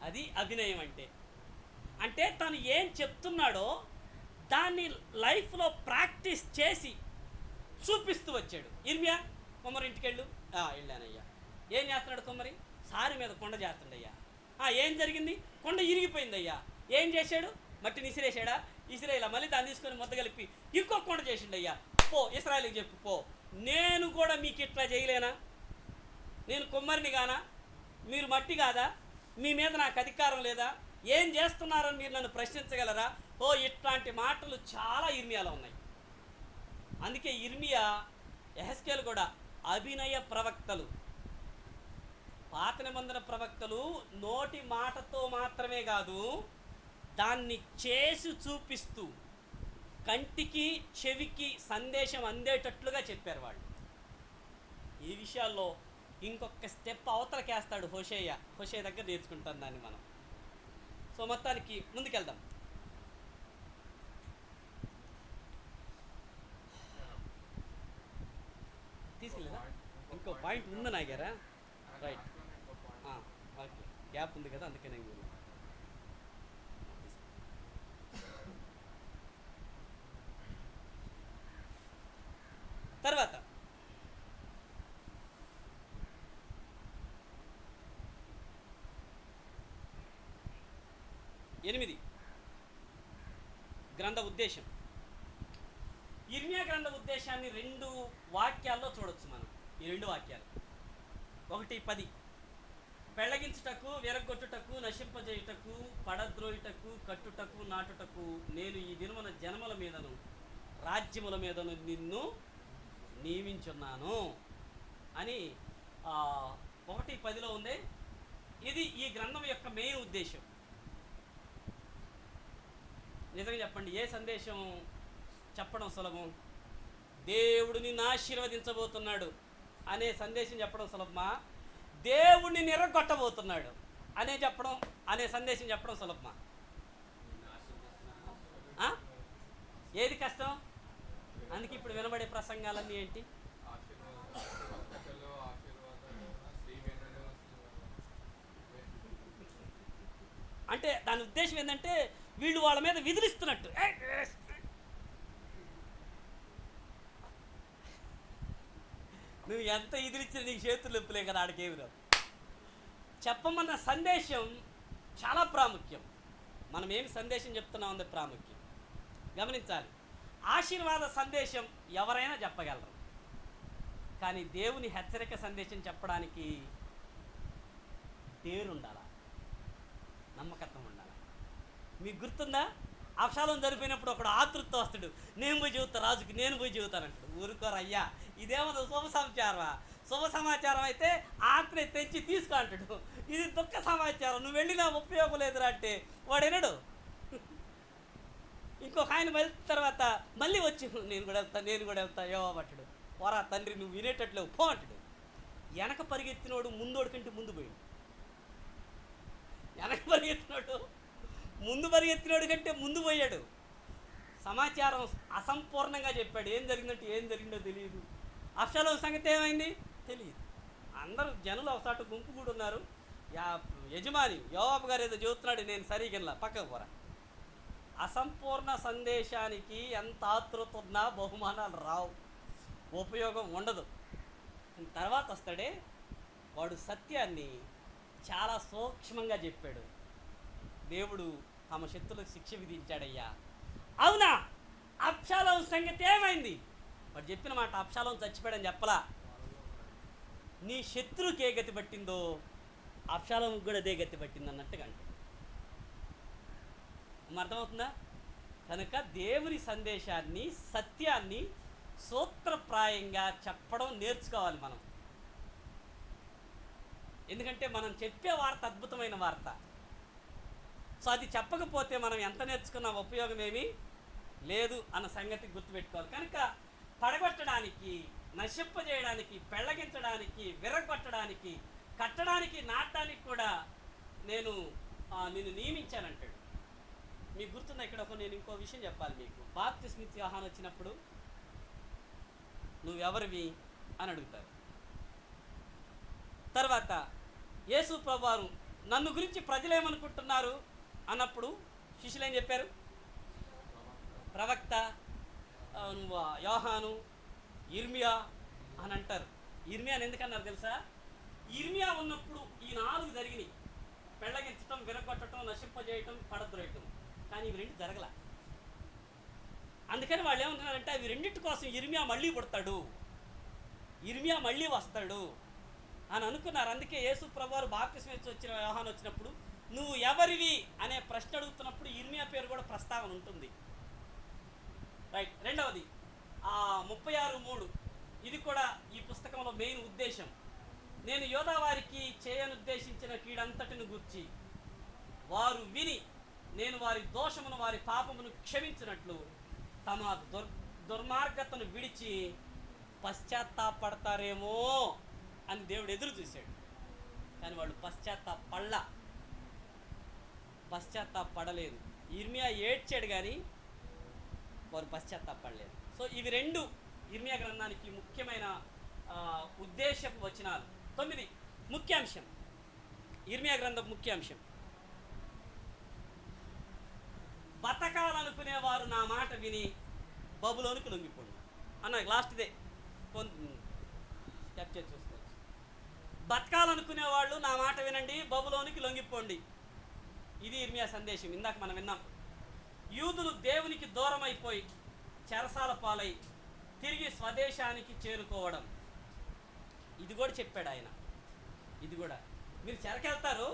అది అభినయం అంటే తను ఏం చెప్తున్నాడో దాన్ని లైఫ్లో ప్రాక్టీస్ చేసి చూపిస్తూ వచ్చాడు. ఇర్మియా కుమ్మరి ఇంటికి వెళ్ళానయ్యా. ఏం చేస్తున్నాడు కుమ్మరి? సారి మీద కొండ చేస్తుండయ్యా. ఏం జరిగింది? కొండ ఇరిగిపోయిందయ్యా. ఏం చేశాడు? మట్టిని ఇసిరేలా మళ్ళీ దాన్ని తీసుకొని ముద్ద కలిపి ఇంకో కొండ చేసిండయ్యా. పో, ఇశ్రాయేలుకి చెప్పు పో, నేను కూడా మీకు ఇట్లా చేయలేనా? నేను కుమ్మరిని గానా? మీరు మట్టి కాదా? మీ మీద నాకు అధికారం లేదా? ఏం చేస్తున్నారని మీరు నన్ను ప్రశ్నించగలరా? ఇట్లాంటి మాటలు చాలా ఇర్మియాలో ఉన్నాయి. అందుకే ఇర్మియా, యెహెజ్కేలు కూడా అభినయ ప్రవక్తలు. పాత నిబంధన ప్రవక్తలు నోటి మాటతో మాత్రమే కాదు, దాన్ని చేసి చూపిస్తూ కంటికి చెవికి సందేశం అందేటట్లుగా చెప్పారు వాళ్ళు. ఈ విషయాల్లో ఇంకొక స్టెప్ అవతలకేస్తాడు హోషేయ దగ్గర నేర్చుకుంటాం దాన్ని మనం. సో మొత్తానికి ముందుకెళ్దాం. తీసుకెళ్ళదా? ఇంకో పాయింట్ ఉంది నా దగ్గర. రైట్, ఓకే, గ్యాప్ ఉంది కదా, అందుకే నేను తర్వాత 8 గ్రంథ ఉద్దేశం. ఇర్మియా గ్రంథ ఉద్దేశాన్ని 2 వాక్యాల్లో చూడొచ్చు మనం. ఈ 2 వాక్యాలు, 1:10, పెళ్ళగించుటకు, విరగొట్టుటకు, నశింపజేయుటకు, పడద్రోయుటకు, కట్టుటకు, నాటుటకు నేను ఈ దినమున జనముల మీదను రాజ్యముల మీద నిన్ను నియమించున్నాను అని 1:10 ఉంది. ఇది ఈ గ్రంథం యొక్క మెయిన్ ఉద్దేశం. నిజంగా చెప్పండి, ఏ సందేశం చెప్పడం సులభం? దేవుడు నిన్ను ఆశీర్వదించబోతున్నాడు అనే సందేశం చెప్పడం సులభమా? దేవుడిని నిరగొట్టబోతున్నాడు అనే సందేశం చెప్పడం సులభమా? ఏది కష్టం? అందుకే ఇప్పుడు వినబడే ప్రసంగాలన్నీ ఏంటి? అంటే దాని ఉద్దేశం ఏంటంటే వీళ్ళు వాళ్ళ మీద విధిలిస్తున్నట్టు. నువ్వు ఎంత ఎదిరించినా నీకు చేతులు నొప్పులే కదా, ఆడికేమి రావు. చెప్పమన్న సందేశం చాలా ప్రాముఖ్యం. మనం ఏమి సందేశం చెప్తున్నాం అన్నది ప్రాముఖ్యం. గమనించాలి, ఆశీర్వాద సందేశం ఎవరైనా చెప్పగలరు, కానీ దేవుని హెచ్చరిక సందేశం చెప్పడానికి డేరుండాలా, నమ్మకత్వం ఉండాలి. మీకు గుర్తుందా, అబ్షాలోము చనిపోయినప్పుడు ఒకడు ఆతృత వస్తాడు, నేను పోయి చెబుతా రాజుకి, నేను పోయి చెబుతానంటాడు. ఊరుకోరు అయ్యా, ఇదేమన్నా శుభ సమాచారమా? శుభ సమాచారం అయితే ఆత్మని తెచ్చి తీసుకో అంటాడు. ఇది దుఃఖ సమాచారం, నువ్వు వెళ్ళినా ఉపయోగం లేదురా అంటే వాడు వినడు. ఇంకొక ఆయన వెళ్ళిన తర్వాత మళ్ళీ వచ్చి నేను కూడా వెళ్తా యోవబట్టడు. పోరా తండ్రి, నువ్వు వినేటట్లేవు పో అంటాడు. వెనక పరిగెత్తినోడు ముందోడి కంటే ముందు పోయాడు. వెనక పరిగెత్తినోడు ముందు పరిగెత్తినోడు కంటే ముందు పోయాడు. సమాచారం అసంపూర్ణంగా చెప్పాడు. ఏం జరిగిందో తెలియదు. అబ్షాలోము సంగతి ఏమైంది తెలియదు. అందరూ జనులు ఒకసారి గుంపు కూడా ఉన్నారు. యజమాని యోవాబు గారు ఏదో చెబుతున్నాడు, నేను సరిగిల్లా పక్కకు పోరా. అసంపూర్ణ సందేశానికి ఎంత ఆతృత ఉన్నా బహుమానాలు రావు, ఉపయోగం ఉండదు. తర్వాత వస్తాడే వాడు సత్యాన్ని చాలా సూక్ష్మంగా చెప్పాడు. దేవుడు తమ శత్రులకు శిక్ష విధించాడయ్యా. అవునా, అబ్షాలోము సంగతి ఏమైంది? వాడు చెప్పిన మాట, అబ్షాలోము చచ్చిపోయాడని చెప్పలా. నీ శత్రువుకి ఏ గతి పట్టిందో అబ్షాలోముకి కూడా అదే గతి పట్టింది అన్నట్టుగా అంటే అర్థమవుతుందా? కనుక దేవుని సందేశాన్ని, సత్యాన్ని సూత్రప్రాయంగా చెప్పడం నేర్చుకోవాలి మనం. ఎందుకంటే మనం చెప్పే వార్త అద్భుతమైన వార్త. సో అది చెప్పకపోతే మనం ఎంత నేర్చుకున్నా ఉపయోగం ఏమీ లేదు అన్న సంగతి గుర్తుపెట్టుకోవాలి. కనుక పడగొట్టడానికి, నశింపజేయడానికి, పెళ్ళగించడానికి, విరగొట్టడానికి, కట్టడానికి, నాటడానికి కూడా నిన్ను నియమించానంటాడు. మీకు గుర్తుందా? ఇక్కడ నేను ఇంకో విషయం చెప్పాలి మీకు. బాప్తిస్మా యోహాను వచ్చినప్పుడు నువ్వెవరివి అని అడుగుతారు. తర్వాత యేసు ప్రభువారు నన్ను గురించి ప్రజలు ఏమనుకుంటున్నారు అన్నప్పుడు శిష్యులు ఏం చెప్పారు? ప్రవక్త, యోహాను, ఇర్మియా అని అంటారు. ఇర్మియా అని ఎందుకన్నారు తెలుసా? ఇర్మియా ఉన్నప్పుడు ఈ 4 జరిగినాయి: పెళ్ళగించటం, విరగొట్టడం, నశింపజేయటం, పడద్రోయటం. కానీ ఇవి 2 జరగల. అందుకని వాళ్ళు ఏమంటున్నారంటే అవి 2 కోసం ఇర్మియా మళ్ళీ పుడతాడు, ఇర్మియా మళ్ళీ వస్తాడు అని అనుకున్నారు. అందుకే యేసు ప్రభువారు బాప్తిస్మా వచ్చిన యోహాను వచ్చినప్పుడు నువ్వు ఎవరివి అనే ప్రశ్న అడుగుతున్నప్పుడు ఇర్మియా పేరు కూడా ప్రస్తావన ఉంటుంది. రైట్. రెండవది 36:3, ఇది కూడా ఈ పుస్తకంలో మెయిన్ ఉద్దేశం. నేను యోధా వారికి చేయనుద్దేశించిన కీడంతటిని గూర్చి వారు విని నేను వారి దోషమును, వారి పాపమును క్షమించినట్లు తమ దుర్మార్గతను విడిచి పశ్చాత్తాపడతారేమో అని దేవుడు ఎదురు చూశాడు. కానీ వాళ్ళు పశ్చాత్తాపడలేదు. ఇర్మియా ఏడ్చాడు కానీ వారు పశ్చాత్తాపడలేదు. సో ఇవి 2 ఇర్మియా గ్రంథానికి ముఖ్యమైన ఉద్దేశపు వచనాలు. 9 ముఖ్యాంశం, ఇర్మియా గ్రంథం ముఖ్యాంశం. బతకాలనుకునేవారు నా మాట విని బబులోనికి లొంగిపోండి అన్న. లాస్ట్దే స్టెప్ చేసి చూసుకోవచ్చు. బతకాలనుకునే వాళ్ళు నా మాట వినండి, బబులోనికి లొంగిపోండి. ఇది ఇర్మియా సందేశం. ఇందాక మనం విన్నాం. యూదులు దేవునికి దూరం అయిపోయి చెరసాల పాలై తిరిగి స్వదేశానికి చేరుకోవడం, ఇది కూడా చెప్పాడు ఆయన. ఇది కూడా మీరు చెరకెళ్తారు,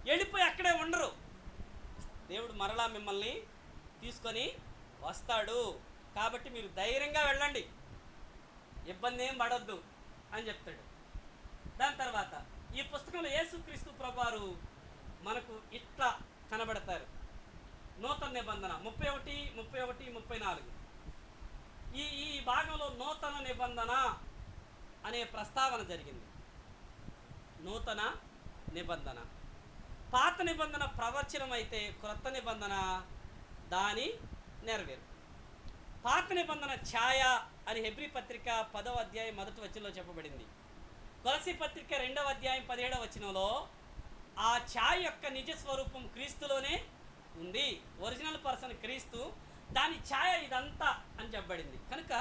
వెళ్ళిపోయి అక్కడే ఉండరు. దేవుడు మరలా మిమ్మల్ని తీసుకొని వస్తాడు. కాబట్టి మీరు ధైర్యంగా వెళ్ళండి, ఇబ్బంది ఏం పడొద్దు అని చెప్తాడు. దాని తర్వాత ఈ పుస్తకంలో యేసుక్రీస్తు ప్రభువారు మనకు ఇట్లా కనబడతారు. నూతన నిబంధన 31, 31, 34 ఈ ఈ భాగంలో నూతన నిబంధన అనే ప్రస్తావన జరిగింది. నూతన నిబంధన, పాత నిబంధన ప్రవచనం అయితే క్రొత్త నిబంధన దాని నెరవేరు. పాత నిబంధన ఛాయ అని హెబ్రీ పత్రిక 10వ అధ్యాయం 1వ వచనంలో చెప్పబడింది. కొలసీ పత్రిక 2వ అధ్యాయం 17వ వచనంలో ఆ ఛాయ యొక్క నిజ స్వరూపం క్రీస్తులోనే ఉంది. ఒరిజినల్ పర్సన్ క్రీస్తు, దాని ఛాయ ఇదంతా అని చెప్పబడింది. కనుక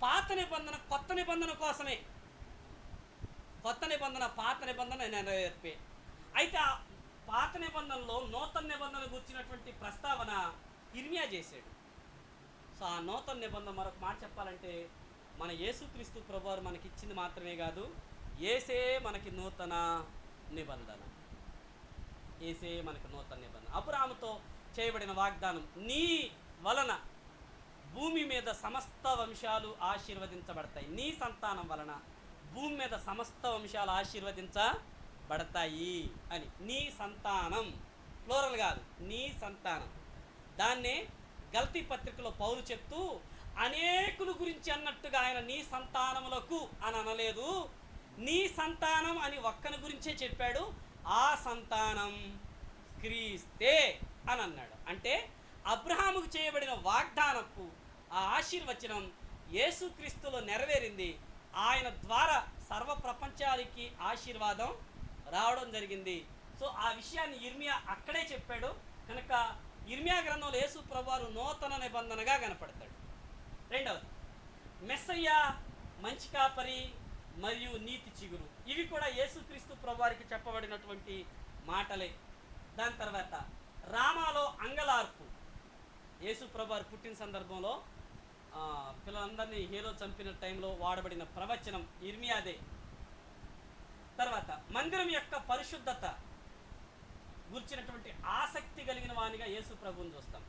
పాత నిబంధన కొత్త నిబంధన కోసమే, కొత్త నిబంధన పాత నిబంధన నెరవేర్పే. అయితే ఆ పాత నిబంధనలో నూతన నిబంధన గురించినటువంటి ప్రస్తావన ఇర్మియా చేశాడు. సో ఆ నూతన నిబంధన మరొక మాట చెప్పాలంటే మన యేసుక్రీస్తు ప్రభువారు మనకి ఇచ్చింది మాత్రమే కాదు, యేసే మనకి నూతన నిబంధన. యేసే మనకి నూతన నిబంధన. అబ్రాహాముతో చేయబడిన వాగ్దానం, నీ వలన భూమి మీద సమస్త వంశాలు ఆశీర్వదించబడతాయి. నీ సంతానం వలన భూమి మీద సమస్త వంశాలు ఆశీర్వదించబడతాయి అని. నీ సంతానం, ప్లూరల్ కాదు, నీ సంతానం. దాన్నే గల్తీ పత్రికలో పౌలు చెప్తూ అనేకుల గురించి అన్నట్టుగా ఆయన నీ సంతానములకు అని అనలేదు, నీ సంతానం అని ఒక్కని గురించే చెప్పాడు. ఆ సంతానం క్రీస్తే అని అన్నాడు. అంటే అబ్రహాముకు చేయబడిన వాగ్దానపు ఆ ఆశీర్వచనం యేసుక్రీస్తులో నెరవేరింది. ఆయన ద్వారా సర్వ ప్రపంచానికి ఆశీర్వాదం రావడం జరిగింది. సో ఆ విషయాన్ని ఇర్మియా అక్కడే చెప్పాడు. కనుక ఇర్మియా గ్రంథంలో యేసు ప్రభువారు నూతన నిబంధనగా కనపడతాడు. రెండవది మెస్సయ్య, మంచి కాపరి మరియు నీతి చిగురు. ఇవి కూడా యేసుక్రీస్తు ప్రభువారికి చెప్పబడినటువంటి మాటలే. దాని తర్వాత రామాలో అంగలార్పు, యేసు ప్రభువారు పుట్టిన సందర్భంలో పిల్లలందరినీ హీరో చంపిన టైంలో వాడబడిన ప్రవచనం ఇర్మియాదే. తర్వాత మందిరం యొక్క పరిశుద్ధత గురించినటువంటి ఆసక్తి కలిగిన వానిగా యేసు ప్రభువుని చూస్తాం.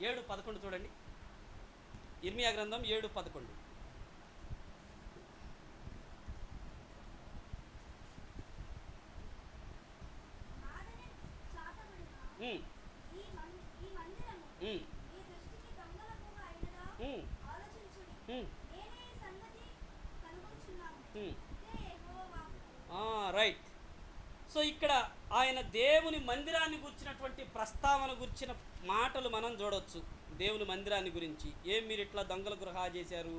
7:11 చూడండి, ఇర్మియా గ్రంథం 7:11. రైట్. సో ఇక్కడ ఆయన దేవుని మందిరాన్ని గురించినటువంటి ప్రస్తావన గురించిన మాటలు మనం చూడవచ్చు. దేవుని మందిరాన్ని గురించి, ఏం మీరు ఇట్లా దొంగల గృహ చేశారు,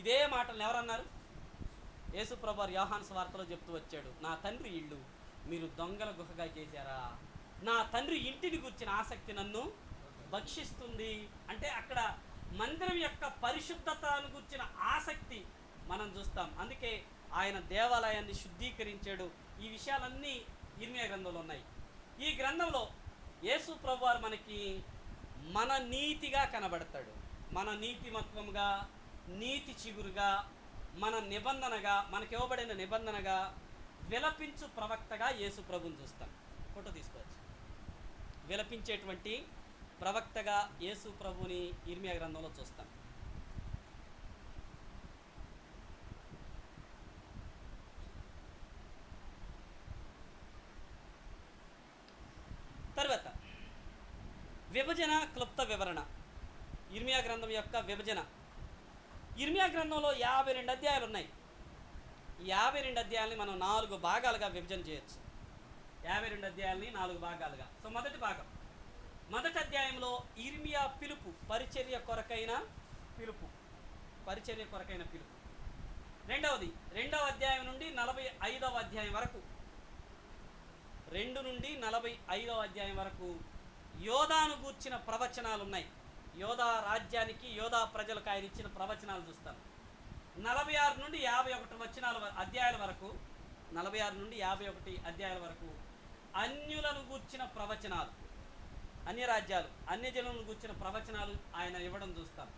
ఇదే మాటలు ఎవరన్నారు? యేసు ప్రభువారు యోహాను సువార్తలో చెప్తూ వచ్చాడు, నా తండ్రి ఇల్లు మీరు దొంగల గుహగా చేశారా, నా తండ్రి ఇంటిని గురించిన ఆసక్తి నన్ను భక్షిస్తుంది. అంటే అక్కడ మందిరం యొక్క పరిశుద్ధతను గురించిన ఆసక్తి మనం చూస్తాం. అందుకే ఆయన దేవాలయాన్ని శుద్ధీకరించాడు. ఈ విషయాలన్నీ ఇర్మియా గ్రంథంలో ఉన్నాయి. ఈ గ్రంథంలో యేసు ప్రభువారు మనకి మన నీతిగా కనబడతాడు. మన నీతిమత్వంగా, నీతి చిగురుగా, మన నిబంధనగా, మనకి ఇవ్వబడిన నిబంధనగా, విలపించు ప్రవక్తగా యేసు ప్రభుని చూస్తాం. ఫోటో తీసుకోవచ్చు. విలపించేటువంటి ప్రవక్తగా యేసు ప్రభుని ఇర్మియా గ్రంథంలో చూస్తాం. తర్వాత విభజన, క్లుప్త వివరణ. ఇర్మియా గ్రంథం యొక్క విభజన. ఇర్మియా గ్రంథంలో 52 అధ్యాయాలు ఉన్నాయి. ఈ 52 అధ్యాయాలని మనం 4 భాగాలుగా విభజన చేయొచ్చు. 52 అధ్యాయాలని 4 భాగాలుగా. సో మొదటి భాగం, మొదటి అధ్యాయంలో ఇర్మియా పిలుపు, పరిచర్య కొరకైన పిలుపు. రెండవది 2వ అధ్యాయం నుండి 45వ అధ్యాయం వరకు, 2 నుండి 45వ అధ్యాయం వరకు యోధాను గూర్చిన ప్రవచనాలు ఉన్నాయి. యోధా రాజ్యానికి, యోధా ప్రజలకు ఆయన ఇచ్చిన ప్రవచనాలు చూస్తాం. 46 నుండి 51 అధ్యాయాల వరకు, 46 నుండి 51 అధ్యాయాల వరకు అన్యులను గూర్చిన ప్రవచనాలు, అన్య రాజ్యాలు, అన్యజనులను గూర్చిన ప్రవచనాలు ఆయన ఇవ్వడం చూస్తాం.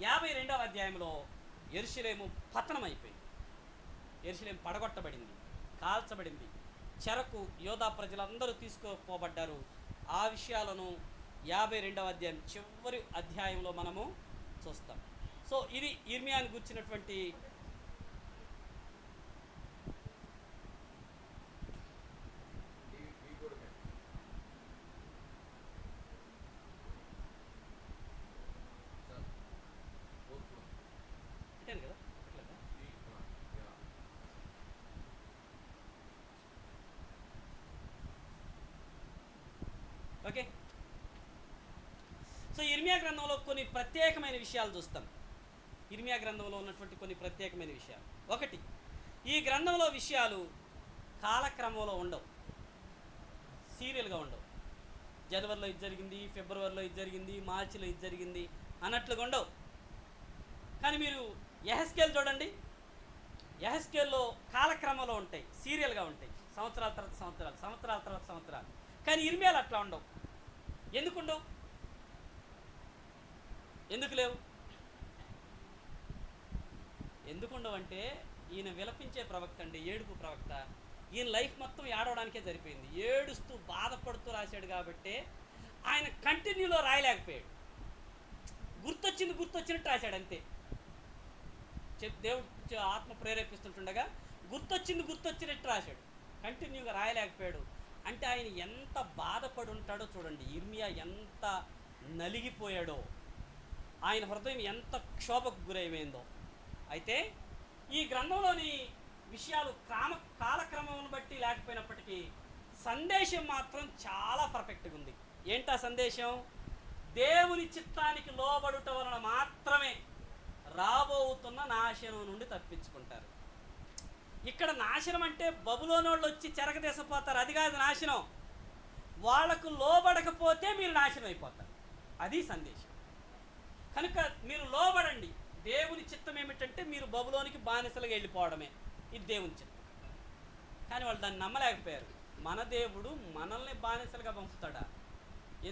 52వ అధ్యాయంలో యెరూషలేము పతనం అయిపోయింది, యెరూషలేము పడగొట్టబడింది, కాల్చబడింది, చెరకు యోధా ప్రజలందరూ తీసుకుపోబడ్డారు. ఆ విషయాలను 52వ అధ్యాయం చివరి అధ్యాయంలో మనము చూస్తాం. సో ఇది ఇర్మియాని గుర్చినటువంటి అంటేను కదా అట్లా. ఓకే. సో ఇర్మియా గ్రంథంలో కొన్ని ప్రత్యేకమైన విషయాలు చూస్తాం. ఇర్మియా గ్రంథంలో ఉన్నటువంటి కొన్ని ప్రత్యేకమైన విషయాలు. ఒకటి, ఈ గ్రంథంలో విషయాలు కాలక్రమంలో ఉండవు, సీరియల్గా ఉండవు. జనవరిలో ఇది జరిగింది, ఫిబ్రవరిలో ఇది జరిగింది, మార్చిలో ఇది జరిగింది అన్నట్లుగా ఉండవు. కానీ మీరు యెహెజ్కేలు చూడండి, యెహెజ్కేల్లో కాలక్రమంలో ఉంటాయి, సీరియల్గా ఉంటాయి, సంవత్సరాల తర్వాత సంవత్సరాలు, సంవత్సరాల తర్వాత సంవత్సరాలు. కానీ ఇర్మియాలు అట్లా ఉండవు. ఎందుకుండవు? ఎందుకు లేవు? ఎందుకుండవు అంటే ఈయన విలపించే ప్రవక్త అండి, ఏడుపు ప్రవక్త. ఈయన లైఫ్ మొత్తం ఏడవడానికే సరిపోయింది. ఏడుస్తూ బాధపడుతూ రాశాడు కాబట్టి ఆయన కంటిన్యూలో రాయలేకపోయాడు. గుర్తొచ్చినట్టు రాశాడు అంతే. దేవుడు ఆత్మ ప్రేరేపిస్తుంటుండగా గుర్తొచ్చినట్టు రాశాడు, కంటిన్యూగా రాయలేకపోయాడు. అంటే ఆయన ఎంత బాధపడి ఉంటాడో చూడండి. ఇర్మియా ఎంత నలిగిపోయాడో, ఆయన హృదయం ఎంత క్షోభకు గురైపోయిందో. అయితే ఈ గ్రంథంలోని విషయాలు కాలక్రమం బట్టి లేకపోయినప్పటికీ సందేశం మాత్రం చాలా పర్ఫెక్ట్గా ఉంది. ఏంటా సందేశం? దేవుని చిత్తానికి లోబడుట వలన మాత్రమే రాబోతున్న నాశనం నుండి తప్పించుకుంటారు. ఇక్కడ నాశనం అంటే బబులోనోళ్ళు వచ్చి చెరగదీసపోతారు, అది కాదు నాశనం. వాళ్లకు లోబడకపోతే మీరు నాశనం అయిపోతారు, అది సందేశం. కనుక మీరు లోబడండి. దేవుని చిత్తం ఏమిటంటే మీరు బబులోనికి బానిసలుగా వెళ్ళిపోవడమే, ఇది దేవుని చిత్తం. కానీ వాళ్ళు దాన్ని నమ్మలేకపోయారు. మన దేవుడు మనల్ని బానిసలుగా పంపుతాడా?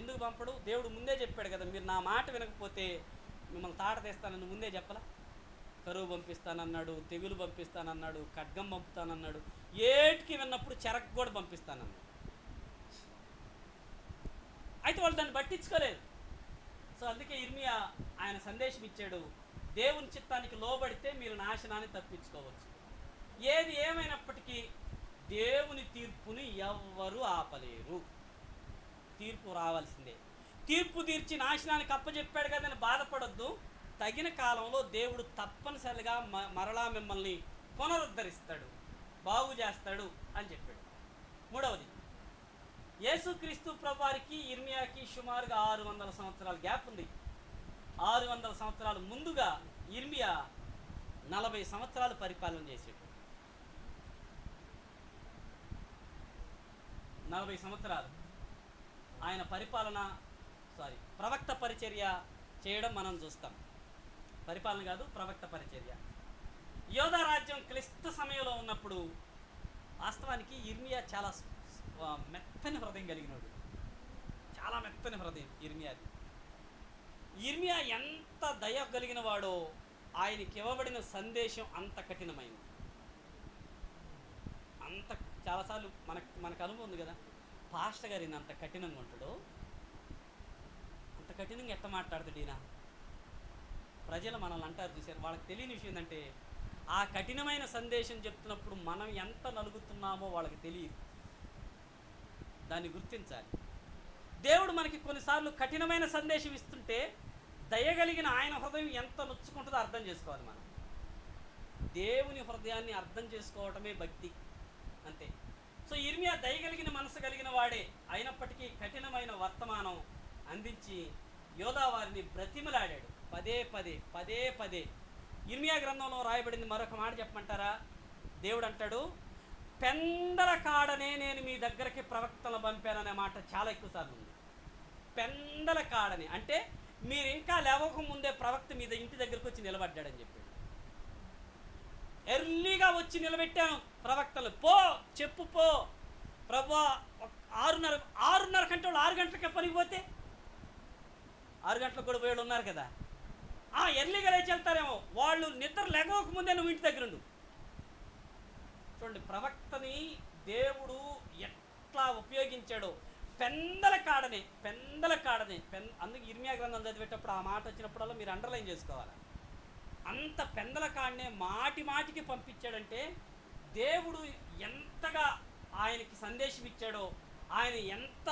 ఎందుకు పంపడు? దేవుడు ముందే చెప్పాడు కదా, మీరు నా మాట వినకపోతే మిమ్మల్ని తాట తీస్తానని ముందే చెప్పలా? కరువు పంపిస్తానన్నాడు, తెగులు పంపిస్తానన్నాడు, ఖడ్గం పంపుతానన్నాడు, ఏటికి విన్నప్పుడు చెరకు కూడా పంపిస్తానన్నాడు. అయితే వాళ్ళు దాన్ని పట్టించుకోలేదు. సో అందుకే ఇర్మియా ఆయన సందేశం ఇచ్చాడు, దేవుని చిత్తానికి లోబడితే మీరు నాశనాన్ని తప్పించుకోవచ్చు. ఏది ఏమైనప్పటికీ దేవుని తీర్పుని ఎవ్వరూ ఆపలేరు. తీర్పు రావాల్సిందే. తీర్పు తీర్చి నాశనానికి అప్పచెప్పాడు కదని బాధపడొద్దు. తగిన కాలంలో దేవుడు తప్పనిసరిగా మరలా మిమ్మల్ని పునరుద్ధరిస్తాడు, బాగు చేస్తాడు అని చెప్పాడు. మూడవది, యేసుక్రీస్తు ప్రభువారికి ఇర్మియాకి సుమారుగా 600 సంవత్సరాల గ్యాప్ ఉంది. 600 సంవత్సరాలు ముందుగా ఇర్మియా 40 సంవత్సరాలు పరిపాలన చేశాడు. 40 సంవత్సరాలు ఆయన ప్రవక్త పరిచర్య చేయడం మనం చూస్తాం. పరిపాలన కాదు, ప్రవక్త పరిచర్య. యోధా రాజ్యం క్లిష్ట సమయంలో ఉన్నప్పుడు వాస్తవానికి ఇర్మియా చాలా మెత్తని హృదయం కలిగినాడు, చాలా మెత్తని హృదయం ఇర్మియాది. ఇర్మియా ఎంత దయ కలిగిన వాడో ఆయనకి ఇవ్వబడిన సందేశం అంత కఠినమైంది. అంత చాలాసార్లు మనకు అనుభవం ఉంది కదా, పాస్టర్ గారిని అంత కఠినంగా ఉంటాడు, అంత కఠినంగా ఎట్ట మాట్లాడుతాడు ఈయన. ప్రజలు మనల్ని అంటారు చూశారు. వాళ్ళకి తెలియని విషయం ఏంటంటే ఆ కఠినమైన సందేశం చెప్తున్నప్పుడు మనం ఎంత నలుగుతున్నామో వాళ్ళకి తెలియదు. దాన్ని గుర్తించాలి. దేవుడు మనకి కొన్నిసార్లు కఠినమైన సందేశం ఇస్తుంటే దయగలిగిన ఆయన హృదయం ఎంత నొచ్చుకుంటుందో అర్థం చేసుకోవాలి. మనం దేవుని హృదయాన్ని అర్థం చేసుకోవటమే భక్తి, అంతే. సో ఇర్మియా దయగలిగిన మనసు కలిగిన వాడే, అయినప్పటికీ కఠినమైన వర్తమానం అందించి యోధా వారిని బ్రతిమలాడాడు. పదే పదే ఇర్మియా గ్రంథంలో రాయబడింది. మరొక మాట చెప్పమంటారా? దేవుడు అంటాడు, పెందల కాడనే నేను మీ దగ్గరికి ప్రవక్తలు పంపాననే మాట చాలా ఎక్కువసార్లు ఉంది. పెందల కాడని అంటే మీరు ఇంకా లేవక ముందే ప్రవక్త మీద ఇంటి దగ్గరకు వచ్చి నిలబడ్డాడని చెప్పాడు. ఎర్లీగా వచ్చి నిలబెట్టాను ప్రవక్తలు, చెప్పు ప్రభువా 6:30 కంటే వాళ్ళు 6 గంటలకే పనికి పోతే 6 గంటలకు కూడా పోయేళ్ళు ఉన్నారు కదా, ఎర్లీగా లేచి వెళ్తారేమో, వాళ్ళు నిద్ర లేవక ముందే నువ్వు ఇంటి దగ్గర ఉండు. చూడండి, ప్రవక్తని దేవుడు ఎట్లా ఉపయోగించాడో. పెందల కాడనే అందుకు ఇర్మియా గ్రంథం చదివేటప్పుడు ఆ మాట వచ్చినప్పుడల్లా మీరు అండర్లైన్ చేసుకోవాలి. అంత పెందల కాడనే మాటి మాటికి పంపించాడంటే దేవుడు ఎంతగా ఆయనకి సందేశం ఇచ్చాడో, ఆయన ఎంత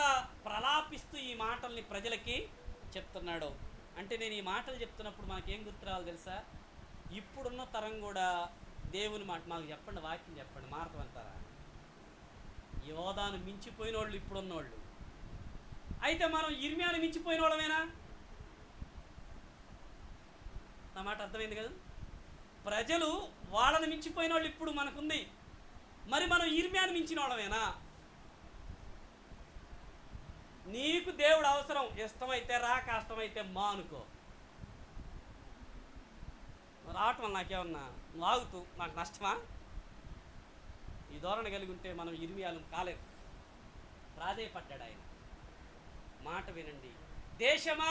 ప్రలాపిస్తూ ఈ మాటల్ని ప్రజలకి చెప్తున్నాడో. అంటే నేను ఈ మాటలు చెప్తున్నప్పుడు మనకేం గుర్తు రావాలి తెలుసా? ఇప్పుడున్న తరం కూడా దేవుని మాట మాకు చెప్పండి, వాక్యం చెప్పండి, మారతామంటారా? యోధాను మించిపోయిన వాళ్ళు ఇప్పుడున్నోళ్ళు. అయితే మనం ఇర్మియాను మించిపోయిన వాళ్ళమేనా? నా మాట అర్థమైంది కదా? ప్రజలు వాళ్ళని మించిపోయిన వాళ్ళు ఇప్పుడు మనకుంది, మరి మనం ఇర్మియాను మించిన వాళ్ళమేనా? నీకు దేవుడు అవసరం, ఇష్టమైతే రా, కష్టమైతే మా అనుకో. రావటం నాకేమన్నా ఆగుతూ నాకు నష్టమా? ఈ ధోరణి కలిగి ఉంటే మనం ఇర్మియాలు కాలేదు. ప్రాధేయపడ్డాడు ఆయన. మాట వినండి దేశమా,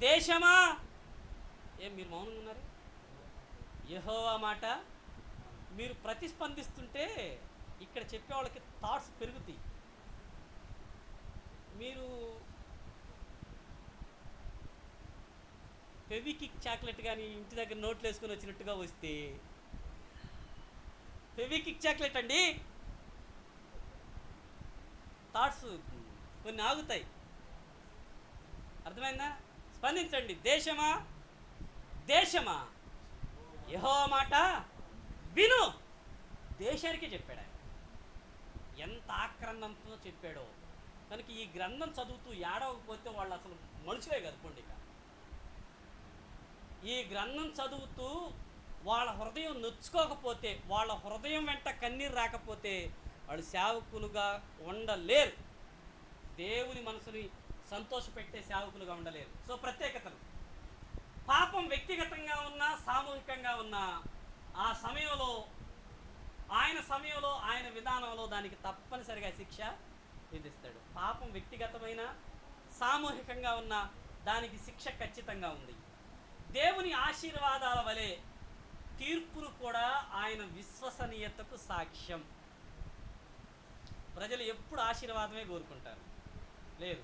దేశమా. ఏం మీరు మౌనంగా ఉన్నారు? యెహోవా మాట మీరు ప్రతిస్పందిస్తుంటే ఇక్కడ చెప్పేవాళ్ళకి థాట్స్ పెరుగుతాయి. మీరు ఫెవికిక్ చాక్లెట్ కానీ ఇంటి దగ్గర నోట్లు వేసుకొని వచ్చినట్టుగా వస్తే, ఫెవికిక్ చాక్లెట్ అండి, థాట్స్ కొన్ని ఆగుతాయి. అర్థమైందా? స్పందించండి. దేశమా, దేశమా, యెహోవా మాట విను. దేశానికే చెప్పాడు ఆయన. ఎంత ఆక్రందంతో చెప్పాడో. కనుక ఈ గ్రంథం చదువుతూ ఏడవకపోతే వాళ్ళు అసలు మనుషులే కదా పొండిక. ఈ గ్రంథం చదువుతూ వాళ్ళ హృదయం నొచ్చుకోకపోతే, వాళ్ళ హృదయం వెంట కన్నీరు రాకపోతే వాళ్ళు సేవకులుగా ఉండలేరు. దేవుని మనసుని సంతోషపెట్టే సేవకులుగా ఉండలేరు. సో ప్రత్యేకతలు, పాపం వ్యక్తిగతంగా ఉన్నా సామూహికంగా ఉన్నా ఆ సమయంలో ఆయన విధానంలో దానికి తప్పనిసరిగా శిక్ష విధిస్తాడు. పాపం వ్యక్తిగతమైన సామూహికంగా ఉన్న దానికి శిక్ష ఖచ్చితంగా ఉంది. దేవుని ఆశీర్వాదాల వలె తీర్పులు కూడా ఆయన విశ్వసనీయతకు సాక్ష్యం. ప్రజలు ఎప్పుడు ఆశీర్వాదమే కోరుకుంటారు? లేదు.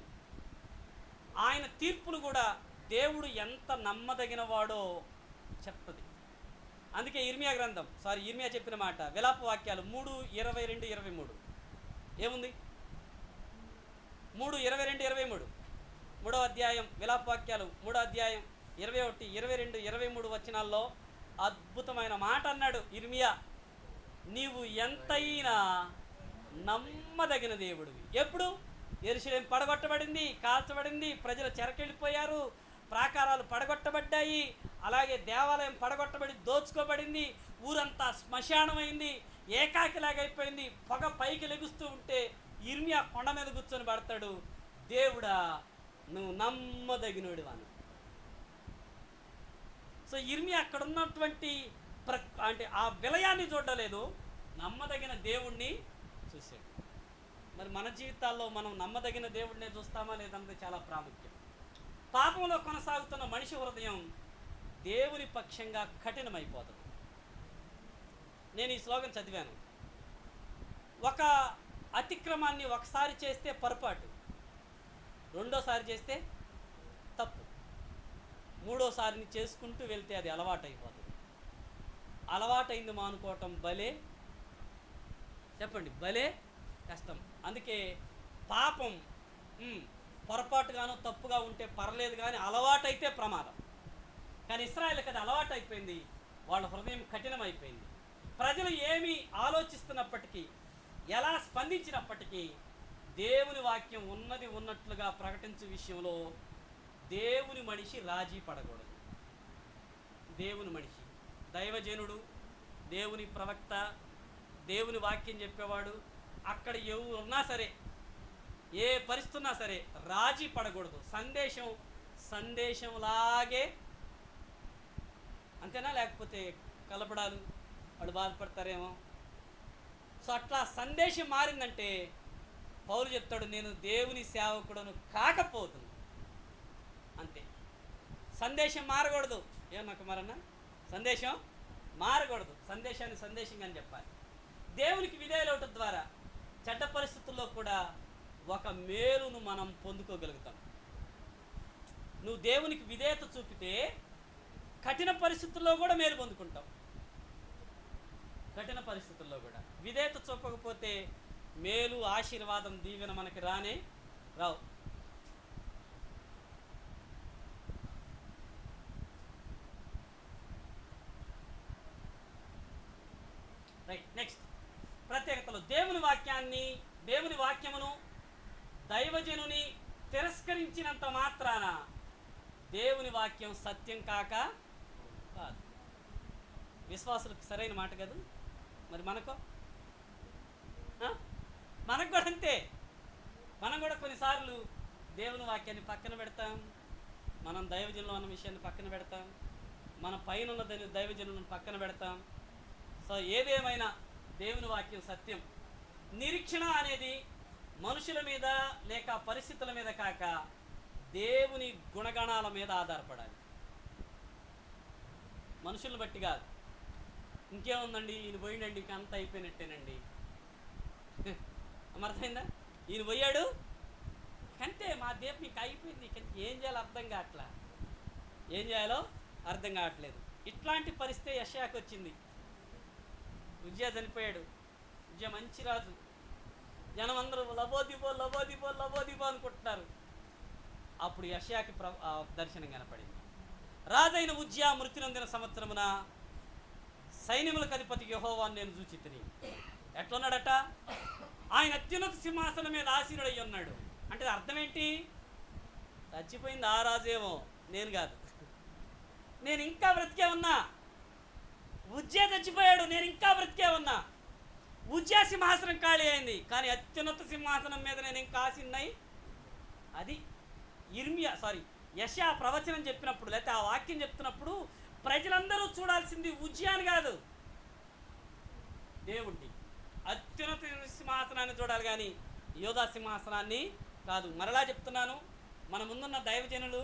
ఆయన తీర్పులు కూడా దేవుడు ఎంత నమ్మదగిన వాడో చెప్తుంది. అందుకే ఇర్మియా చెప్పిన మాట, విలాప వాక్యాలు 3:22-23 ఏముంది? 3:22-23 3వ అధ్యాయం విలాప వాక్యాలు 3వ అధ్యాయం 21, 22, 23 వచనాల్లో అద్భుతమైన మాట అన్నాడు ఇర్మియా. నీవు ఎంతైనా నమ్మదగిన దేవుడివి. ఎప్పుడు? యెరూషలేము పడగొట్టబడింది, కాల్చబడింది, ప్రజలు చెరకెళ్ళిపోయారు, ప్రాకారాలు పడగొట్టబడ్డాయి, అలాగే దేవాలయం పడగొట్టబడి దోచుకోబడింది, ఊరంతా శ్మశానమైంది, ఏకాకిలాగైపోయింది, పొగ పైకి లెగుస్తూ ఉంటే ఇర్మియా కొండ మీద కూర్చొని పడతాడు, దేవుడా నువ్వు నమ్మదగినోడు అని. సో ఇర్మియా అక్కడ ఉన్నటువంటి అంటే ఆ విలయాన్ని చూడలేదు, నమ్మదగిన దేవుణ్ణి చూశాడు. మరి మన జీవితాల్లో మనం నమ్మదగిన దేవుడినే చూస్తామా లేదన్నది చాలా ప్రాముఖ్యం. పాపంలో కొనసాగుతున్న మనిషి హృదయం దేవుని పక్షంగా కఠినమైపోతుంది. నేను ఈ శ్లోకం చదివాను. ఒక అతిక్రమాన్ని ఒకసారి చేస్తే పొరపాటు, రెండోసారి చేస్తే తప్పు, మూడోసారిని చేసుకుంటూ వెళ్తే అది అలవాటైపోతుంది. అలవాటైంది మానుకోవటం భలే, చెప్పండి, భలే కష్టం. అందుకే పాపం పొరపాటుగానో తప్పుగా ఉంటే పర్లేదు, కానీ అలవాటైతే ప్రమాదం. కానీ ఇశ్రాయేలుకి అది అలవాటు అయిపోయింది, వాళ్ళ హృదయం కఠినమైపోయింది. ప్రజలు ఏమి ఆలోచిస్తున్నప్పటికీ, ఎలా స్పందించినప్పటికీ దేవుని వాక్యం ఉన్నది ఉన్నట్లుగా ప్రకటించే విషయంలో దేవుని మనిషి రాజీ పడకూడదు. దేవుని మనిషి, దైవజనుడు, దేవుని ప్రవక్త, దేవుని వాక్యం చెప్పేవాడు, అక్కడ ఎవరు ఉన్నా సరే, ఏ పరిస్థితి ఉన్నా సరే రాజీ పడకూడదు. సందేశంలాగే అంతేనా? లేకపోతే కలపడాలు, వాడు బాధపడతారేమో. సో అట్లా సందేశం మారిందంటే పౌలు చెప్తాడు, నేను దేవుని సేవకుడను కాకపోతును, అంతే. సందేశం మారకూడదు. ఏమన్నా మరన్నా? సందేశం మారకూడదు. సందేశాన్ని సందేశంగా చెప్పాలి. దేవునికి విధేయులవటం ద్వారా చెడ్డ పరిస్థితుల్లో కూడా ఒక మేలును మనం పొందుకోగలుగుతాం. నువ్వు దేవునికి విధేయత చూపితే కఠిన పరిస్థితుల్లో కూడా మేలు పొందుకుంటాం. కఠిన పరిస్థితుల్లో కూడా విధేయత చూపకపోతే మేలు, ఆశీర్వాదం, దీవెన మనకి రావు. రైట్, నెక్స్ట్ ప్రత్యేకతలు. దేవుని వాక్యమును దైవజనుని తిరస్కరించినంత మాత్రాన దేవుని వాక్యం సత్యం కాదు. విశ్వాసులకు సరైన మాట కాదు. మరి మనకు కూడా అంతే. మనం కూడా కొన్నిసార్లు దేవుని వాక్యాన్ని పక్కన పెడతాం, మనం దైవజనులు అన్న విషయాన్ని పక్కన పెడతాం, మన పైన ఉన్న దైవజనులను పక్కన పెడతాం. సో ఏదేమైనా దేవుని వాక్యం సత్యం. నిరీక్షణ అనేది మనుషుల మీద లేక పరిస్థితుల మీద కాక దేవుని గుణగణాల మీద ఆధారపడాలి, మనుషులను బట్టి కాదు. ఇంకేముందండి, ఈయన పోయిండండి, ఇంక అంతా అయిపోయినట్టేనండి. అర్థమైందా? ఈయన పోయాడు కంటే మా దీపం ఇంక అయిపోయింది, ఏం చేయాలో అర్థం కావట్లేదు. ఇట్లాంటి పరిస్థితి యెషయాకు వచ్చింది. ఉజ్జియా చనిపోయాడు. ఉజ్జియా మంచి రాజు, జనం అందరూ లబోదిబో అనుకుంటున్నారు. అప్పుడు యెషయాకి దర్శనం కనపడింది. రాజైన ఉజ్జియా మృతి నొందిన సంవత్సరమున సైన్యములకు అధిపతి యెహోవాను నేను చూచితిని. ఎట్లున్నాడట? ఆయన అత్యున్నత సింహాసనం మీద ఆసీనుడై ఉన్నాడు. అంటే అర్థం ఏంటి? చచ్చిపోయింది ఆ రాజేమో, నేను కాదు, నేను ఇంకా బ్రతికే ఉన్నా. ఉజ్జియా చచ్చిపోయాడు, నేను ఇంకా బ్రతికే ఉన్నా. ఉజ్జియా సింహాసనం ఖాళీ అయింది, కానీ అత్యున్నత సింహాసనం మీద నేను ఇంకా ఆసీనుడై. అది యెషయా ప్రవచనం చెప్పినప్పుడు, లేకపోతే ఆ వాక్యం చెప్తున్నప్పుడు ప్రజలందరూ చూడాల్సింది ఉజ్జియాని కాదు, దేవుణ్ణి. అత్యున్నత సింహాసనాన్ని చూడాలి కానీ యోధా సింహాసనాన్ని కాదు. మరలా చెప్తున్నాను, మన ముందున్న దైవజనులు,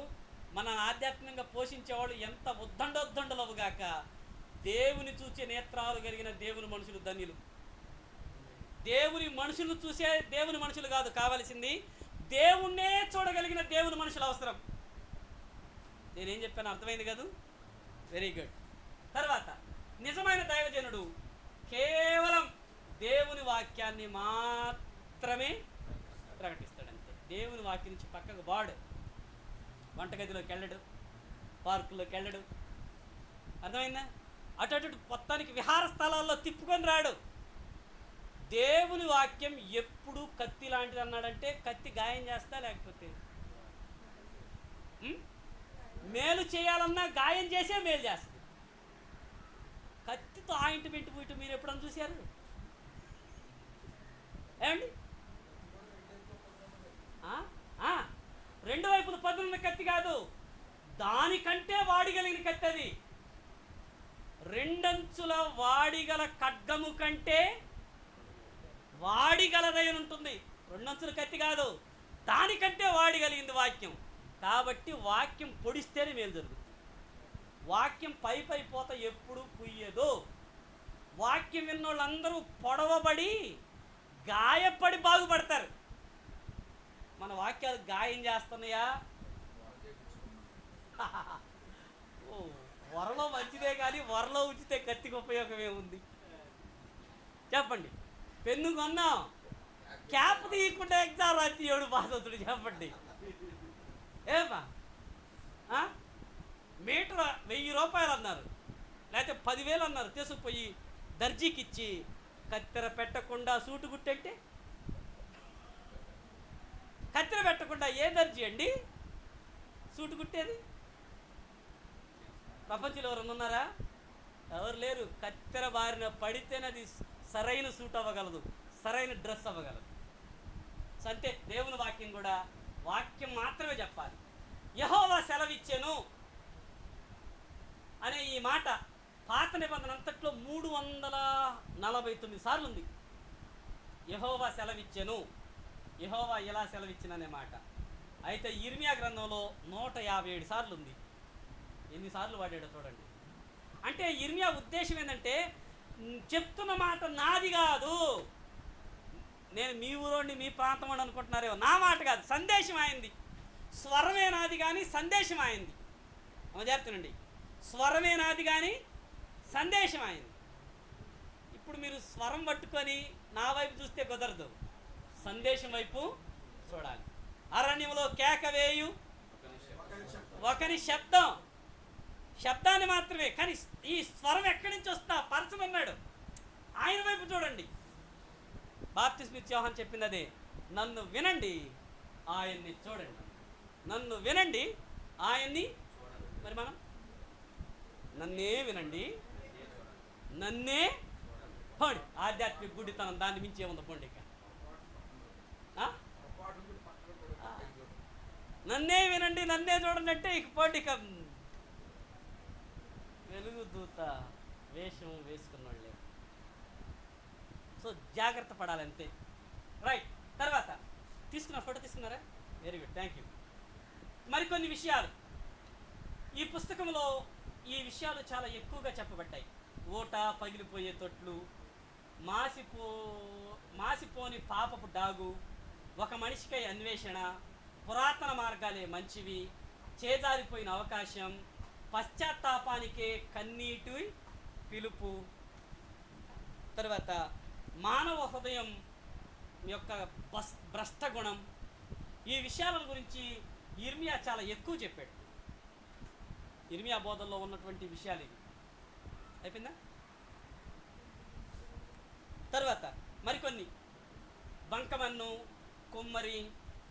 మన ఆధ్యాత్మికంగా పోషించేవాళ్ళు ఎంత ఉద్దండోద్దండలవుగాక దేవుని చూసే నేత్రాలు కలిగిన దేవుని మనుషులు ధన్యులు. దేవుని మనుషులు చూసే దేవుని మనుషులు కాదు కావాల్సింది, దేవుణ్ణే చూడగలిగిన దేవుని మనుషులు అవసరం. నేనేం చెప్పాను అర్థమైంది కదా? Very good. తర్వాత నిజమైన దైవజనుడు కేవలం దేవుని వాక్యాన్ని మాత్రమే ప్రకటిస్తాడంతే. దేవుని వాక్యం నుంచి పక్కకు వాడు వంటగదిలోకి వెళ్ళడు, పార్కుల్లోకి వెళ్ళడు. అర్థమైందా? అటు మొత్తానికి విహార స్థలాల్లో తిప్పుకొని రాడు. దేవుని వాక్యం ఎప్పుడు కత్తి లాంటిది అన్నాడంటే, కత్తి గాయం చేస్తా, లేకపోతే మేలు చేయాలన్నా గాయం చేసే మేలు చేస్తుంది. కత్తితో ఆయింట్మెంట్ పోయిట మీరు ఎప్పుడన్నా చూశారు? ఏమండి? రెండు వైపులు పదులున్న కత్తి కాదు, దానికంటే వాడిగలిగిన కత్తి అది. రెండంచుల వాడిగల ఖడ్గము కంటే వాడిగలదై ఉంటుంది. రెండంచుల కత్తి కాదు, దానికంటే వాడిగలిగింది వాక్యం. కాబట్టి వాక్యం పొడిస్తేనే మేలు జరుగుతుంది. వాక్యం పై పోత ఎప్పుడు పుయ్యదు. వాక్యం విన్నోళ్ళందరూ పొడవబడి గాయపడి బాగుపడతారు. మన వాక్యాలు గాయం చేస్తున్నాయా? వరలో మంచిదే కానీ వరలో ఉంచితే కత్తికి ఉపయోగమే ఉంది? చెప్పండి. పెన్ను కొన్నాం, క్యాప్ తీయకుండా ఎగ్జామ్ రాత్రి బాధవుతుడు. చెప్పండి ఏమా? మీటర్ 1000 రూపాయలు అన్నారు, లేకపోతే 10,000 అన్నారు. తీసుకుపోయి దర్జీకి ఇచ్చి కత్తెర పెట్టకుండా సూటు కుట్టంటే, కత్తెర పెట్టకుండా ఏ దర్జీ అండి సూటు కుట్టేది? ప్రపంచంలో ఎవరన్నా ఉన్నారా? ఎవరు లేరు. కత్తెర బారిన పడితేనే అది సరైన సూట్ అవ్వగలదు, సరైన డ్రెస్ అవ్వగలదు. అంతే దేవుని వాక్యం కూడా వాక్యం మాత్రమే చెప్పాలి. యెహోవా సెలవిచ్చెను అనే ఈ మాట పాత నిబంధన అంతట్లో 349 సార్లు ఉంది. యెహోవా సెలవిచ్చెను, యెహోవా ఎలా సెలవిచ్చిననే మాట. అయితే ఇర్మియా గ్రంథంలో 157 సార్లు ఉంది. ఎన్నిసార్లు వాడాడో చూడండి. అంటే ఇర్మియా ఉద్దేశం ఏంటంటే, చెప్తున్న మాట నాది కాదు, నేను మీ ఊరోని మీ ప్రాంతం అని అనుకుంటున్నారేమో. నా మాట కాదు, సందేశం అయింది. స్వరమే నాది కానీ సందేశం అయింది. జాగ్రత్తనండి, స్వరమే నాది కానీ సందేశం అయింది. ఇప్పుడు మీరు స్వరం పట్టుకొని నా వైపు చూస్తే కుదరదు, సందేశం వైపు చూడాలి. అరణ్యంలో కేక వేయు ఒకని శబ్దం, శబ్దాన్ని మాత్రమే, కానీ ఈ స్వరం ఎక్కడి నుంచి వస్తా పరచం అన్నాడు, ఆయన వైపు చూడండి. బాప్తిస్మ యోహాను చెప్పింది అదే, నన్ను వినండి ఆయన్ని చూడండి. నన్ను వినండి ఆయన్ని. మరి మనం నన్నే వినండి నన్నే పోండి. ఆధ్యాత్మిక గుడితనం దాన్ని మించి ఏముంది పోండి. ఇక నన్నే వినండి నన్నే చూడండి అంటే ఇక పోండి. ఇక వెలుగు దూత వేషం వేసుకున్నోళ్ళే. సో జాగ్రత్త పడాలంతే. రైట్, తర్వాత తీసుకున్నా, ఫోటో తీసుకున్నారా? Very good, thank you. మరికొన్ని విషయాలు ఈ పుస్తకంలో, ఈ విషయాలు చాలా ఎక్కువగా చెప్పబడ్డాయి. ఓట, పగిలిపోయే తొట్లు, మాసిపోని పాపపు డాగు, ఒక మనిషికై అన్వేషణ, పురాతన మార్గాలే మంచివి, చేజారిపోయిన అవకాశం, పశ్చాత్తాపానికే కన్నీటి పిలుపు, తర్వాత మానవ హృదయం యొక్క భ్రష్ట గుణం. ఈ విషయాల గురించి ఇర్మియా చాలా ఎక్కువ చెప్పాడు. ఇర్మియా బోధనలో ఉన్నటువంటి విషయాలు ఇవి. అయిపోయిందా? తర్వాత మరికొన్ని, బంకమన్ను, కుమ్మరి,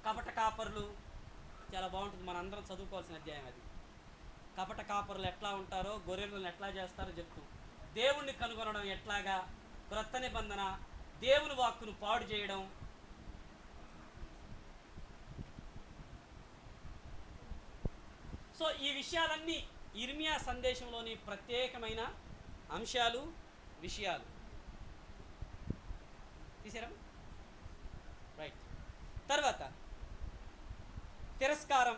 కపట కాపరులు. చాలా బాగుంటుంది, మనందరం చదువుకోవాల్సిన అధ్యాయం అది. కపట కాపరులు ఎట్లా ఉంటారో, గొర్రెలను ఎట్లా చేస్తారో చెప్తూ, దేవుణ్ణి కనుగొనడం ఎట్లాగా, క్రొత్త నిబంధన, దేవుని వాక్కును పాడు చేయడం. సో ఈ విషయాలన్నీ ఇర్మియా సందేశంలోని ప్రత్యేకమైన అంశాలు, విషయాలు. తీసారా? రైట్. తర్వాత తిరస్కారం.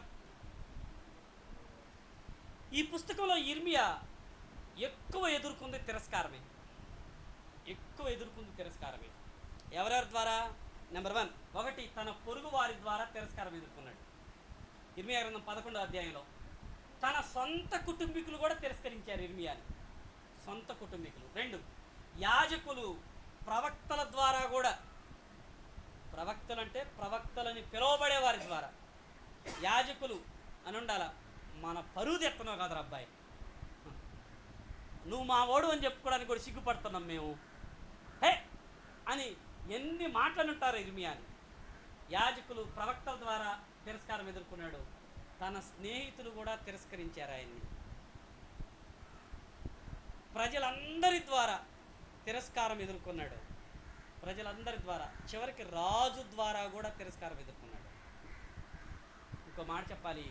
ఈ పుస్తకంలో ఇర్మియా ఎక్కువ ఎదుర్కొంది తిరస్కారమే. ఎవరెవరి ద్వారా? నెంబర్ 1, ఒకటి తన పొరుగు వారి ద్వారా తిరస్కారం ఎదుర్కొన్నాడు. ఇర్మియా గ్రంథం 11వ అధ్యాయంలో తన సొంత కుటుంబీకులు కూడా తిరస్కరించారు ఇర్మియాని, సొంత కుటుంబీకులు. 2, యాజకులు, ప్రవక్తల ద్వారా కూడా, ప్రవక్తలు అంటే ప్రవక్తలని పిలువబడే వారి ద్వారా, యాజకులు అని ఉండాల. మన పరువు తెస్తున్నావు కదరా అబ్బాయి, నువ్వు మా ఓడు అని చెప్పుకోవడానికి కూడా సిగ్గుపడుతున్నాం మేము, హే అని ఎన్ని మాటలుంటారు ఇర్మియాని. యాజకులు, ప్రవక్తల ద్వారా తిరస్కారం ఎదుర్కొన్నాడు. తన స్నేహితులు కూడా తిరస్కరించారు ఆయన్ని. ప్రజలందరి ద్వారా తిరస్కారం ఎదుర్కొన్నాడు. ప్రజలందరి ద్వారా, చివరికి రాజు ద్వారా కూడా తిరస్కారం ఎదుర్కొన్నాడు. ఇంకో మాట చెప్పాలి,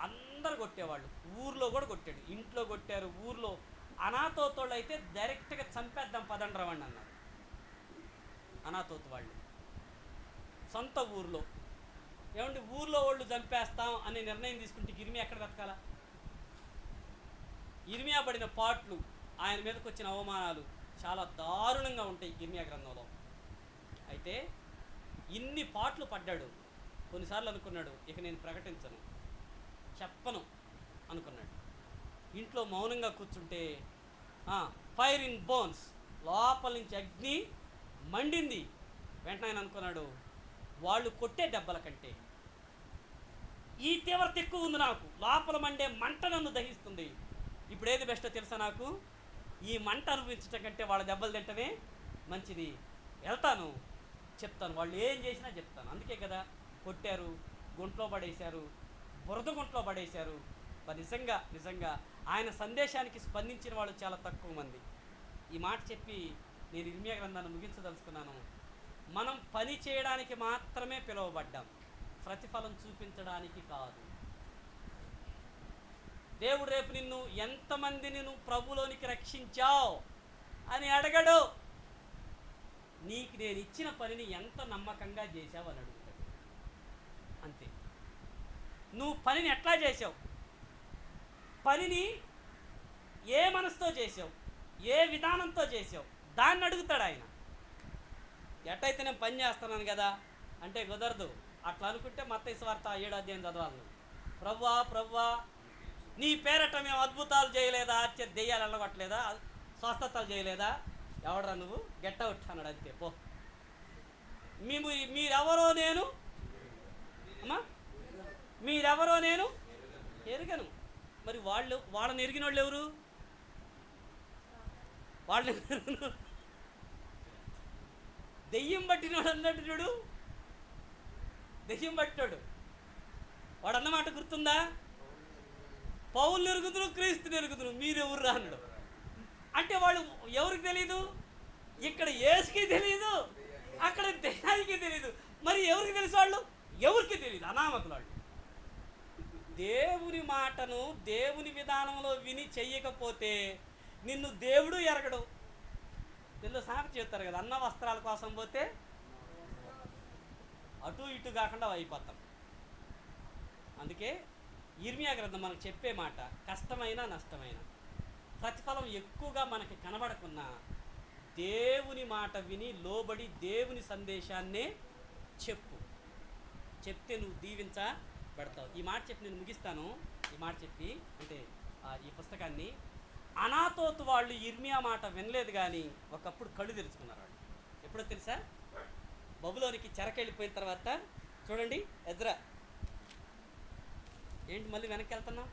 అందరు కొట్టేవాళ్ళు, ఊర్లో కూడా కొట్టాడు. ఇంట్లో కొట్టారు, ఊర్లో అనాతోతోళ్ళు అయితే డైరెక్ట్గా చంపేద్దాం పదండి రవండి అన్నారు. అనాతోతు వాళ్ళు సొంత ఊర్లో, ఏమంటే ఊర్లో వాళ్ళు చంపేస్తాం అనే నిర్ణయం తీసుకుంటే ఇర్మియా ఎక్కడ బతకాల? ఇర్మియా పడిన పాట్లు, ఆయన మీదకి వచ్చిన అవమానాలు చాలా దారుణంగా ఉంటాయి ఇర్మియా గ్రంథంలో. అయితే ఇన్ని పాట్లు పడ్డాడు. కొన్నిసార్లు అనుకున్నాడు, ఇక నేను ప్రకటించను, చెప్పను అనుకున్నాడు. ఇంట్లో మౌనంగా కూర్చుంటే ఫైర్ ఇన్ బోన్స్, లోపల నుంచి అగ్ని మండింది. వెంటనే ఆయన అనుకున్నాడు, వాళ్ళు కొట్టే దెబ్బల కంటే ఈ తీవ్రత ఎక్కువ ఉంది నాకు, లోపల మండే మంట నన్ను దహిస్తుంది. ఇప్పుడు ఏది బెస్టో తెలుసా నాకు? ఈ మంట అనుభవించటం కంటే వాళ్ళ దెబ్బలు తింటమే మంచిది. వెళ్తాను, చెప్తాను, వాళ్ళు ఏం చేసినా చెప్తాను. అందుకే కదా కొట్టారు, గుంట్లో పడేశారు, బురద గుంట్లో పడేశారు. మరి నిజంగా ఆయన సందేశానికి స్పందించిన వాళ్ళు చాలా తక్కువ మంది. ఈ మాట చెప్పి నేను ఇర్మియా గ్రంథాన్ని ముగించదలుచుకున్నాను. మనం పని చేయడానికి మాత్రమే పిలువబడ్డాం, ప్రతిఫలం చూపించడానికి కాదు. దేవుడు రేపు నిన్ను ఎంతమందిని నువ్వు ప్రభులోనికి రక్షించావు అని అడగడు, నీకు నేను ఇచ్చిన పనిని ఎంత నమ్మకంగా చేశావు అని అడుగుతాడు. అంతే. నువ్వు పనిని ఎట్లా చేసావు, పనిని ఏ మనసుతో చేసావు, ఏ విధానంతో చేసావు, దాన్ని అడుగుతాడు ఆయన. ఎట్టయితే నేను పని చేస్తున్నాను కదా అంటే కుదరదు. అట్లా అనుకుంటే మత్తయి సువార్త 7వ అధ్యాయం చదవాలి. ప్రభువా ప్రభువా నీ పేరట మేము అద్భుతాలు చేయలేదా, దెయ్యాలు వెళ్ళగొట్టలేదా, స్వస్థతలు చేయలేదా, ఎవడరా నువ్వు, గెట్ అవుట్ అన్నాడు. అంతే పో. మీరెవరో నేను అమ్మా మీరెవరో నేను ఎరుగను. మరి వాళ్ళని ఎరిగిన వాళ్ళు ఎవరు? వాళ్ళని దెయ్యం పట్టినవాడు అన్నట్టు చూడు, దెయ్యం పట్టినాడు వాడు అన్నమాట గుర్తుందా? పౌలు ఎరుగుదును, క్రీస్తుని ఎరుగుదును, మీరెవరు అన్నాడు. అంటే వాళ్ళు ఎవరికి తెలీదు? ఇక్కడ యేసుకి తెలీదు, అక్కడ దెయ్యానికి తెలీదు. మరి ఎవరికి తెలుసు? వాళ్ళు ఎవరికి తెలియదు, అనామకులు వాళ్ళు. దేవుని మాటను దేవుని విధానంలో విని చెయ్యకపోతే నిన్ను దేవుడు ఎరగడు. తెలుగు సామెత చెప్తారు కదా, అన్న వస్త్రాల కోసం పోతే అటు ఇటు కాకుండా అయిపోతాం. అందుకే ఇర్మియా గ్రంథం మనకు చెప్పే మాట, కష్టమైన నష్టమైన ప్రతిఫలం ఎక్కువగా మనకి కనబడకున్నా దేవుని మాట విని లోబడి దేవుని సందేశాన్నే చెప్తే నువ్వు దీవించబడతావు. ఈ మాట చెప్పి నేను ముగిస్తాను. ఈ మాట చెప్పి అంటే ఈ పుస్తకాన్ని అనాతోతు వాళ్ళు ఇర్మియా మాట వినలేదు, కానీ ఒకప్పుడు కళ్ళు తెరుచుకున్నారు. వాళ్ళు ఎప్పుడో తెలుసా? బబులోనికి చెరకెళ్ళిపోయిన తర్వాత. చూడండి ఎజ్రా, ఏంటి మళ్ళీ వెనక్కి వెళ్తున్నాం?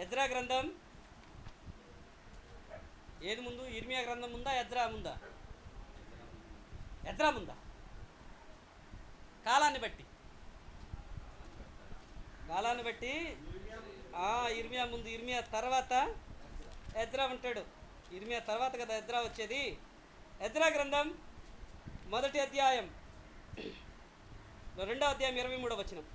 ఎజ్రా గ్రంథం ఏది ముందు? ఇర్మియా గ్రంథం ముందా, ఎజ్రా ముందా? ఎజ్రా ముందా? కాలాన్ని బట్టి ఇర్మియా ముందు, ఇర్మియా తర్వాత ఎజ్రా ఉంటాడు. ఇర్మియా తర్వాత కదా ఎజ్రా వచ్చేది. ఎజ్రా గ్రంథం 1వ అధ్యాయం 2వ అధ్యాయం 23వ వచనం.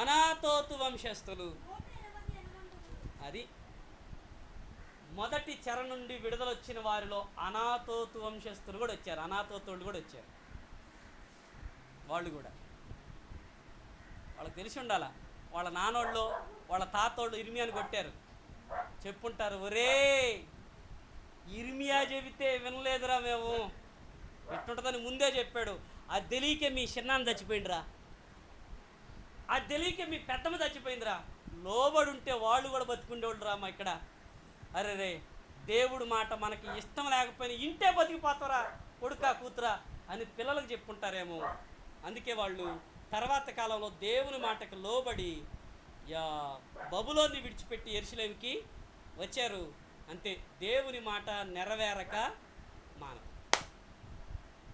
అనాతోతు వంశస్థులు, అది మొదటి చెర నుండి విడుదల వచ్చిన వారిలో అనాతోతు వంశస్థులు కూడా వచ్చారు, అనాతోతులు కూడా వచ్చారు. వాళ్ళు కూడా వాళ్ళకి తెలిసి ఉండాల, వాళ్ళ నాన్నోళ్ళు వాళ్ళ తాతోళ్ళు ఇర్మియాని కొట్టారు, చెప్పుంటారు, ఒరే ఇర్మియా చెబితే వినలేదురా మేము, ఎట్టుంటుందని ముందే చెప్పాడు. అది తెలియకే మీ చిన్నాన్న చచ్చిపోయిందిరా, అది తెలియకే మీ పెద్దమ్మ చచ్చిపోయిందిరా, లోబడి ఉంటే వాళ్ళు కూడా బతుకుండేవాళ్ళు రా మా ఇక్కడ. అరే రే, దేవుడు మాట మనకి ఇష్టం లేకపోయినా ఇంటే బతికిపోతారా కొడుకా కూతురా అని పిల్లలకు చెప్పుకుంటారేమో. అందుకే వాళ్ళు తర్వాత కాలంలో దేవుని మాటకు లోబడి బబులోన్ని విడిచిపెట్టి యెరూషలేముకి వచ్చారు. అంతే, దేవుని మాట నెరవేరక మానవు.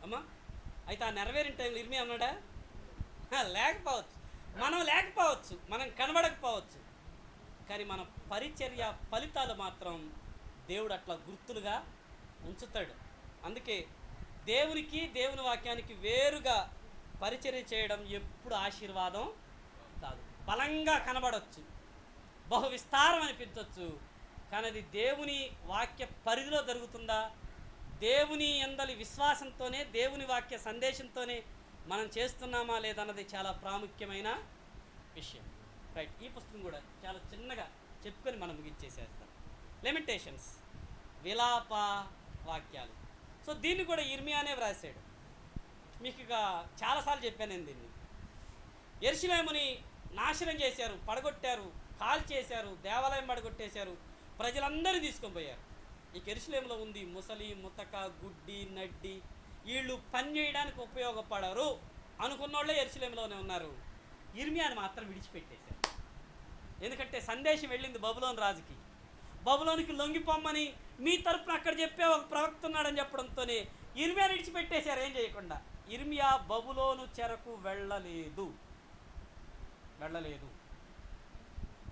అమ్మా అయితే ఆ నెరవేరిన టైంలో ఇర్మియా అన్నాడా? లేకపోవచ్చు, మనం కనబడకపోవచ్చు, కానీ మన పరిచర్య ఫలితాలు మాత్రం దేవుడు అట్లా గుర్తులుగా ఉంచుతాడు. అందుకే దేవుని వాక్యానికి వేరుగా పరిచర్య చేయడం ఎప్పుడు ఆశీర్వాదం కాదు. బలంగా కనబడవచ్చు, బహు విస్తారం అనిపించవచ్చు, కానీ అది దేవుని వాక్య పరిధిలో జరుగుతుందా, దేవుని యందలి విశ్వాసంతోనే, దేవుని వాక్య సందేశంతోనే మనం చేస్తున్నామా లేదన్నది చాలా ప్రాముఖ్యమైన విషయం. రైట్, ఈ పుస్తకం కూడా చాలా చిన్నగా చెప్పుకొని మనం ముగించేసేస్తాం. లెమిటేషన్స్, విలాప వాక్యాలు. సో దీన్ని కూడా ఇర్మియానే వ్రాసాడు. మీకు ఇక చాలాసార్లు చెప్పాను నేను దీన్ని. యెరూషలేముని నాశనం చేశారు, పడగొట్టారు, కాల్చేశారు, దేవాలయం పడగొట్టేశారు, ప్రజలందరినీ తీసుకొని పోయారు. ఈ యెరూషలేములో ఉంది ముసలి, ముతక, గుడ్డి, నడ్డి, వీళ్ళు పని చేయడానికి ఉపయోగపడరు అనుకున్నోళ్ళే యెరూషలేములోనే ఉన్నారు. ఇర్మియాని మాత్రం విడిచిపెట్టేశారు. ఎందుకంటే సందేశం వెళ్ళింది బబులోను రాజుకి. బబులోనికి లొంగిపోమ్మని మీ తరపున అక్కడ చెప్పే ఒక ప్రవక్త ఉన్నాడని చెప్పడంతోనే ఇర్మియాని విడిచిపెట్టేశారు ఏం చేయకుండా. ఇర్మియా బబులోను చెరకు వెళ్ళలేదు.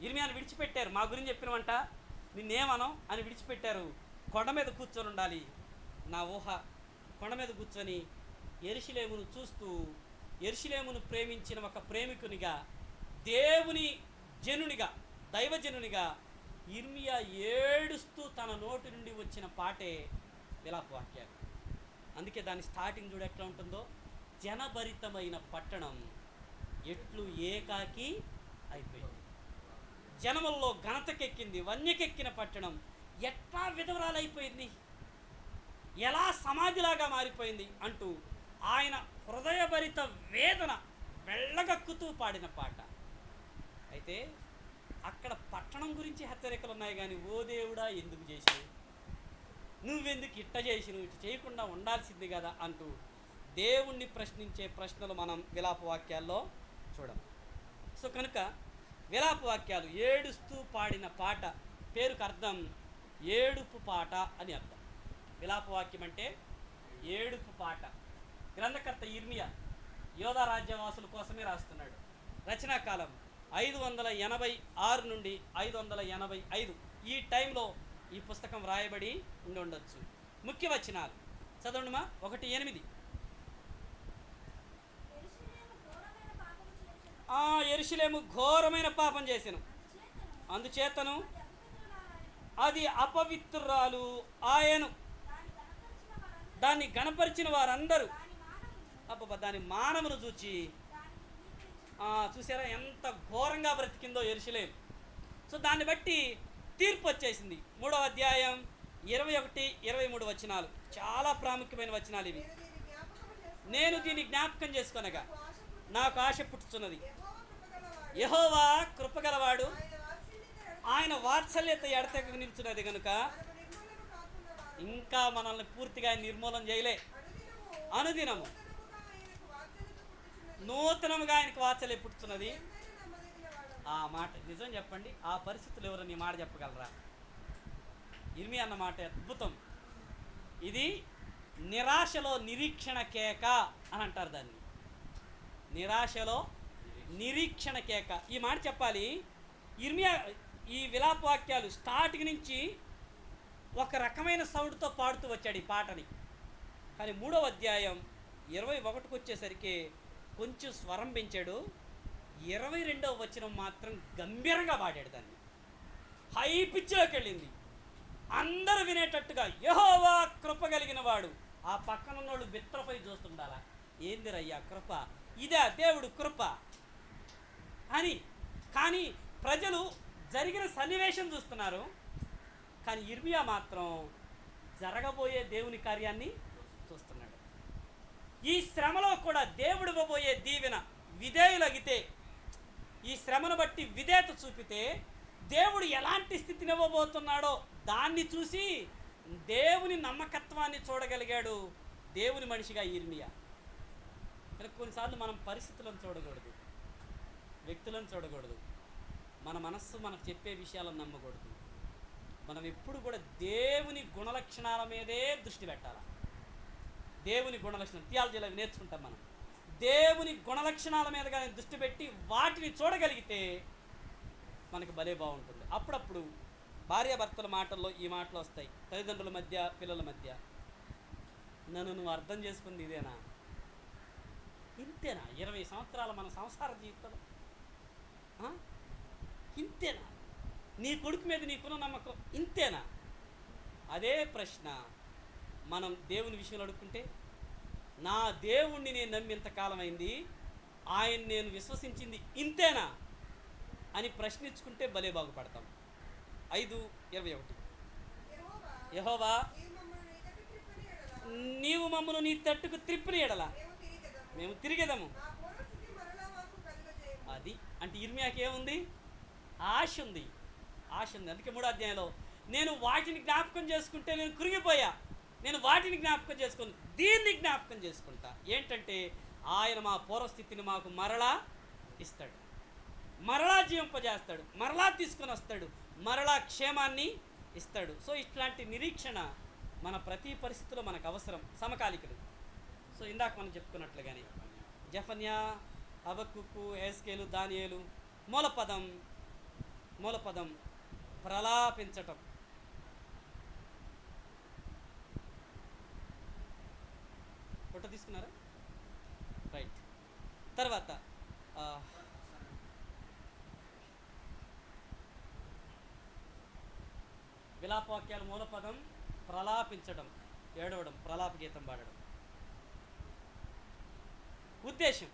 ఇర్మియాని విడిచిపెట్టారు. మా గురించి చెప్పినవంట, నిన్నేమనం అని విడిచిపెట్టారు. కొండ మీద కూర్చొని ఉండాలి నా ఊహ. కొండ మీద కూర్చొని యెరూషలేమును చూస్తూ, యెరూషలేమును ప్రేమించిన ఒక ప్రేమికునిగా, దేవుని జనునిగా, దైవజనునిగా ఇర్మియా ఏడుస్తూ తన నోటి నుండి వచ్చిన పాటే విలాప వాక్యాలు. అందుకే దాని స్టార్టింగ్ చూడు ఎట్లా ఉంటుందో, జనభరితమైన పట్టణం ఎట్లు ఏకాకి అయిపోయింది. జనముల్లో ఘనతకెక్కింది, వన్యకెక్కిన పట్టణం ఎట్లా విధవరాలైపోయింది, ఎలా సమాధిలాగా మారిపోయింది అంటూ ఆయన హృదయభరిత వేదన వెళ్ళగక్కుతూ పాడిన పాట. అయితే అక్కడ పట్టణం గురించి హెచ్చరికలు ఉన్నాయి, కానీ ఓ దేవుడా ఎందుకు చేసినావు, నువ్వెందుకు ఇట్ట చేసినావు, ఇటు చేయకుండా ఉండాల్సింది కదా అంటూ దేవుణ్ణి ప్రశ్నించే ప్రశ్నలు మనం విలాప వాక్యాల్లో చూడం. సో కనుక విలాప వాక్యాలు ఏడుస్తూ పాడిన పాట, పేరుకు అర్థం ఏడుపు పాట అని అర్థం. విలాప వాక్యం అంటే ఏడుపు పాట. గ్రంథకర్త ఇర్మియా యోధా రాజ్యవాసుల కోసమే రాస్తున్నాడు. రచనాకాలం 586 నుండి 585 ఈ టైంలో ఈ పుస్తకం రాయబడి ఉండి ఉండొచ్చు. ముఖ్య వచనాలు చదవండిమా. 1:8 యెరూషలేము ఘోరమైన పాపం చేసెను, అందుచేతను అది అపవిత్రురాలు ఆయను, దాన్ని గణపరిచిన వారందరూ అబ్బా దాని మానవును చూచి చూసారా ఎంత ఘోరంగా బ్రతికిందో యెరూషలేము. సో దాన్ని బట్టి తీర్పు వచ్చేసింది. 3వ అధ్యాయం 21-23 వచనాలు చాలా ప్రాముఖ్యమైన వచనాలు ఇవి. నేను దీన్ని జ్ఞాపకం చేసుకొనగా నాకు ఆశ పుట్టుచున్నది. యెహోవా కృపగలవాడు, ఆయన వాత్సల్యత ఎడతెగక నిలుచున్నది కనుక ఇంకా మనల్ని పూర్తిగా నిర్మూలన చేయలే. అనుదినము నూతనముగా ఆయనకు వాత్సల్యం పుట్టుచున్నది. ఆ మాట నిజం చెప్పండి, ఆ పరిస్థితులు ఎవరు నీ మాట చెప్పగలరా? ఇర్మియా అన్న మాట అద్భుతం. ఇది నిరాశలో నిరీక్షణ కేక అని అంటారు దాన్ని. నిరాశలో నిరీక్షణ కేక. ఈ మాట చెప్పాలి. ఇర్మియా ఈ విలాప వాక్యాలు స్టార్టింగ్ నుంచి ఒక రకమైన సౌండ్తో పాడుతూ వచ్చాడు ఈ పాటని. కానీ 3వ అధ్యాయం 21కి వచ్చేసరికి కొంచెం స్వరం పెంచాడు. 22వ వచనం మాత్రం గంభీరంగా పాడాడు దాన్ని. హై పిచ్లోకి వెళ్ళింది. అందరూ వినేటట్టుగా యెహోవా కృప కలిగిన వాడు. ఆ పక్కన ఉన్నోళ్ళు బిత్రపై చూస్తుండాలా, ఏందిరయ్యా కృప, ఇదే దేవుడు కృప అని. కానీ ప్రజలు జరిగిన సన్నివేశం చూస్తున్నారు, కానీ ఇర్మియా మాత్రం జరగబోయే దేవుని కార్యాన్ని చూస్తున్నాడు. ఈ శ్రమలో కూడా దేవుడు ఇవ్వబోయే దీవెన విధేయులగితే, ఈ శ్రమను బట్టి విధేయత చూపితే దేవుడు ఎలాంటి స్థితిని ఇవ్వబోతున్నాడో దాన్ని చూసి దేవుని నమ్మకత్వాన్ని చూడగలిగాడు దేవుని మనిషిగా ఇర్మియా. కానీ కొన్నిసార్లు మనం పరిస్థితులను చూడకూడదు, వ్యక్తులను చూడకూడదు, మన మనస్సు మనకు చెప్పే విషయాలను నమ్మకూడదు. మనం ఎప్పుడు కూడా దేవుని గుణలక్షణాల మీదే దృష్టి పెట్టాలి. దేవుని గుణలక్షణాలు థియాలజీలో నేర్చుకుంటాం మనం. దేవుని గుణలక్షణాల మీద కానీ దృష్టి పెట్టి వాటిని చూడగలిగితే మనకు భలే బాగుంటుంది. అప్పుడప్పుడు భార్యాభర్తల మాటల్లో ఈ మాటలు వస్తాయి, తల్లిదండ్రుల మధ్య పిల్లల మధ్య. నన్ను నువ్వు అర్థం చేసుకుంది ఇదేనా, ఇంతేనా 20 సంవత్సరాల మన సంసార జీవితంలో ఇంతేనా, నీ కొడుకు మీద నీకున్న నమ్మకం ఇంతేనా? అదే ప్రశ్న మనం దేవుని విషయంలో అడుక్కుంటే, నా దేవుణ్ణి నేను నమ్మింతకాలం అయింది, ఆయన నేను విశ్వసించింది ఇంతేనా అని ప్రశ్నించుకుంటే భలే బాగుపడతాం. 5:21 యెహోవా నీవు మమ్మను నీ తట్టుకు త్రిప్పిన ఎడల మేము తిరిగేదము. అది అంటే ఇర్మియాకి ఏముంది? ఆశ ఉంది, ఆశ ఉంది. అందుకే 3వ అధ్యాయంలో నేను వాటిని జ్ఞాపకం చేసుకుంటే నేను కురిగిపోయా, నేను వాటిని జ్ఞాపకం చేసుకుని దీన్ని జ్ఞాపకం చేసుకుంటా. ఏంటంటే ఆయన మా పూర్వస్థితిని మాకు మరలా ఇస్తాడు, మరలా జీవింపజేస్తాడు, మరలా తీసుకొని వస్తాడు, మరలా క్షేమాన్ని ఇస్తాడు. సో ఇట్లాంటి నిరీక్షణ మన ప్రతి పరిస్థితిలో మనకు అవసరం. సమకాలికులు. సో ఇందాక మనం చెప్పుకున్నట్లుగానే జెఫన్యా, హబక్కుకు, హెస్కేలు, దానియేలు మూలపదం ప్రలాపించటం. ఫోటో తీసుకున్నారా? రైట్. తర్వాత విలాపవాక్యాలు మూలపదం ప్రలాపించడం, ఏడవడం, ప్రలాప గీతం పాడడం. ఉద్దేశం,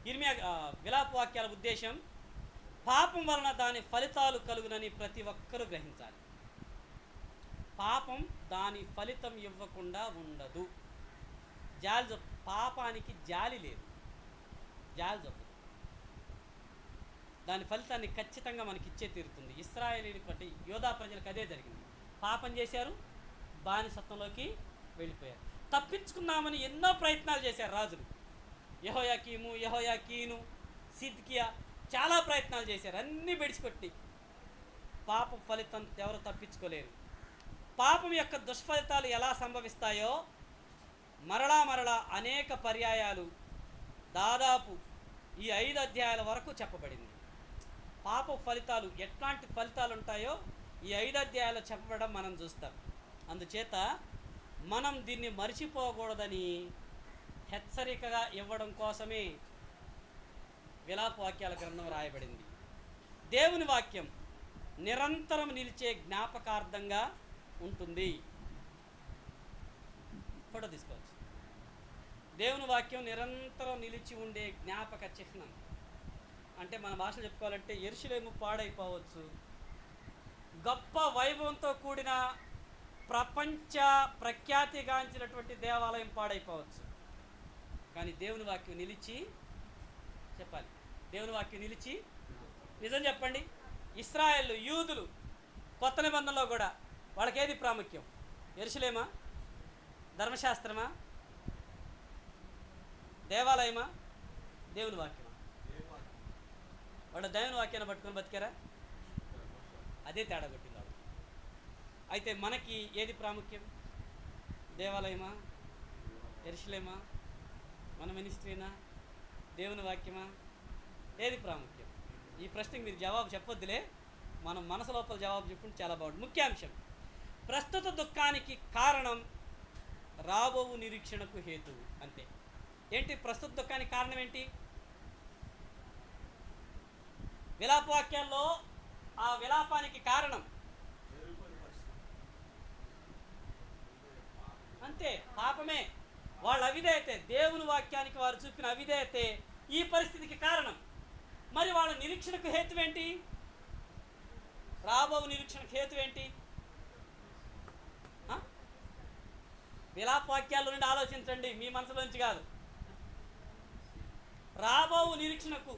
ఇర్మియా విలాపవాక్యాల ఉద్దేశం పాపం వలన దాని ఫలితాలు కలుగునని ప్రతి ఒక్కరూ గ్రహించాలి. పాపం దాని ఫలితం ఇవ్వకుండా ఉండదు. పాపానికి జాలి లేదు, జాలి చెప్పదు. దాని ఫలితాన్ని ఖచ్చితంగా మనకి ఇచ్చే తీరుతుంది. ఇశ్రాయేలీయుల కంటే యోధా ప్రజలకు అదే జరిగింది. పాపం చేశారు, బానిసత్వంలోకి వెళ్ళిపోయారు. తప్పించుకుందామని ఎన్నో ప్రయత్నాలు చేశారు రాజులు. యెహోయాకీను, సిద్కియా చాలా ప్రయత్నాలు చేశారు, అన్నీ బెడిసికొట్టి. పాపం ఫలితం ఎవరు తప్పించుకోలేరు. పాపం యొక్క దుష్ఫలితాలు ఎలా సంభవిస్తాయో మరలా అనేక పర్యాయాలు, దాదాపు ఈ 5 అధ్యాయాల వరకు చెప్పబడింది. పాప ఫలితాలు ఎట్లాంటి ఫలితాలు ఉంటాయో ఈ 5 అధ్యాయాలు చెప్పబడడం మనం చూస్తాం. అందుచేత మనం దీన్ని మర్చిపోకూడదని హెచ్చరికగా ఇవ్వడం కోసమే విలాప వాక్యాల గ్రంథం రాయబడింది. దేవుని వాక్యం నిరంతరం నిలిచే జ్ఞాపకార్థంగా ఉంటుంది. ఫోటో తీసుకోవచ్చు. దేవుని వాక్యం నిరంతరం నిలిచి ఉండే జ్ఞాపక చిహ్నం. అంటే మన భాషలో చెప్పుకోవాలంటే యెరూషలేము పాడైపోవచ్చు, గొప్ప వైభవంతో కూడిన ప్రపంచ ప్రఖ్యాతిగాంచినటువంటి దేవాలయం పాడైపోవచ్చు, కానీ దేవుని వాక్యం నిలిచి, చెప్పాలి, దేవుని వాక్యం నిలిచి, నిజం చెప్పండి, ఇశ్రాయేలు యూదులు కొత్త నిబంధనలో కూడా వాళ్ళకి ఏది ప్రాముఖ్యం? యెరూషలేమా, ధర్మశాస్త్రమా, దేవాలయమా, దేవుని వాక్యమా? వాళ్ళు దేవుని వాక్యాన్ని పట్టుకొని బతికారా? అదే తేడా కొట్టింది వాళ్ళు. అయితే మనకి ఏది ప్రాముఖ్యం? దేవాలయమా, యెరూషలేమా, మన మినిస్ట్రీనా, దేవుని వాక్యమా? ఏది ప్రాముఖ్యం? ఈ ప్రశ్నకి మీరు జవాబు చెప్పొద్దులే, మనం మనసు లోపల జవాబు చెప్పుకుంటే చాలా బాగుంటుంది. ముఖ్యాంశం: ప్రస్తుత దుఃఖానికి కారణం రాబోవు నిరీక్షణకు హేతువు. అంతే. ఏంటి ప్రస్తుత దుఃఖానికి కారణం? ఏంటి? విలాపవాక్యాల్లో ఆ విలాపానికి కారణం అంతే, పాపమే. వాళ్ళ అవిధేయతే, దేవుని వాక్యానికి వారు చూపిన అవిధేయతే ఈ పరిస్థితికి కారణం. మరి వాళ్ళ నిరీక్షణకు హేతువేంటి? రాబోవు నిరీక్షణకు హేతువేంటి? విలాపవాక్యాల నుండి ఆలోచించండి, మీ మనసులోంచి కాదు. రాబోవు నిరీక్షణకు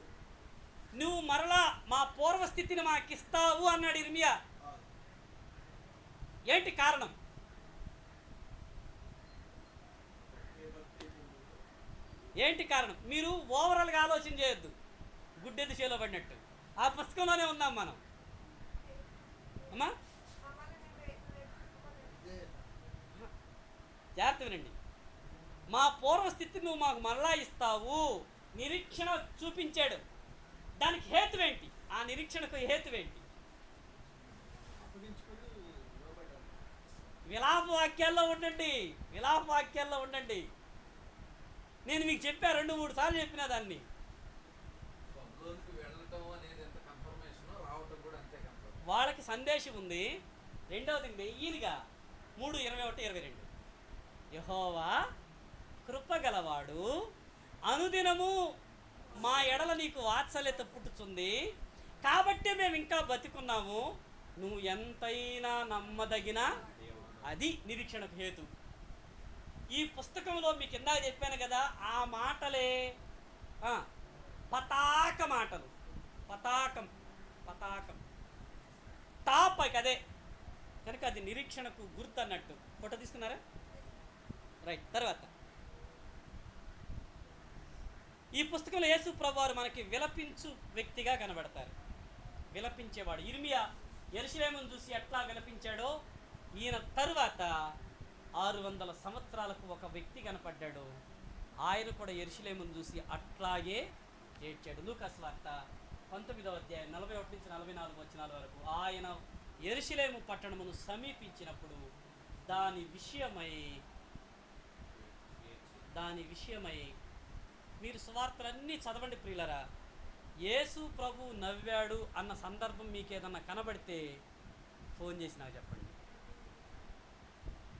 నువ్వు మరలా మా పూర్వస్థితిని మాకిస్తావు అన్నాడు ఇర్మియా. ఏంటి కారణం? ఏంటి కారణం? మీరు ఓవరాల్గా ఆలోచన చేయొద్దు, గుడ్డెది చేలో పడినట్టు. ఆ పుస్తకంలోనే ఉన్నాం మనం. అమ్మా జాగ్రత్త వినండి. మా పూర్వస్థితిని నువ్వు మాకు మరలా ఇస్తావు, నిరీక్షణ చూపించాడు. దానికి హేతువేంటి? ఆ నిరీక్షణకు హేతువేంటి? విలాప వాక్యాల్లో ఉండండి, విలాప వాక్యాల్లో ఉండండి. నేను మీకు చెప్పా, 2-3 సార్లు చెప్పిన దాన్ని. వాళ్ళకి సందేశం ఉంది. రెండవది మెయ్యినిగా 3:21-22 యెహోవా కృపగలవాడు, అనుదినము మా ఎడల నీకు వాత్సల్యత పుట్టుతుంది, కాబట్టి మేము ఇంకా బతికున్నాము, నువ్వు ఎంతైనా నమ్మదగిన, అది నిరీక్షణకు హేతు. ఈ పుస్తకంలో మీకు ఇందాక చెప్పాను కదా, ఆ మాటలే పతాక మాటలు. పతాకం టాప్ అదే కనుక అది నిరీక్షణకు గుర్తు అన్నట్టు. ఫోటో తీసుకున్నారా? రైట్. తర్వాత ఈ పుస్తకంలో యేసు ప్రభువారు మనకి విలపించు వ్యక్తిగా కనబడతారు, విలపించేవాడు. ఇర్మియా యెరూషలేమును చూసి ఎట్లా విలపించాడో, ఈయన తరువాత 600 సంవత్సరాలకు ఒక వ్యక్తి కనపడ్డాడు, ఆయన కూడా యెరూషలేమును చూసి అట్లాగే ఏడ్చాడు. లూకా సువార్త 19వ అధ్యాయం 41-44 వచనాల వరకు. ఆయన యెరూషలేము పట్టణమును సమీపించినప్పుడు దాని విషయమై మీరు సువార్తలన్నీ చదవండి ప్రియులరా. యేసు ప్రభు నవ్వాడు అన్న సందర్భం మీకు ఏదన్నా కనబడితే ఫోన్ చేసి నాకు చెప్పండి.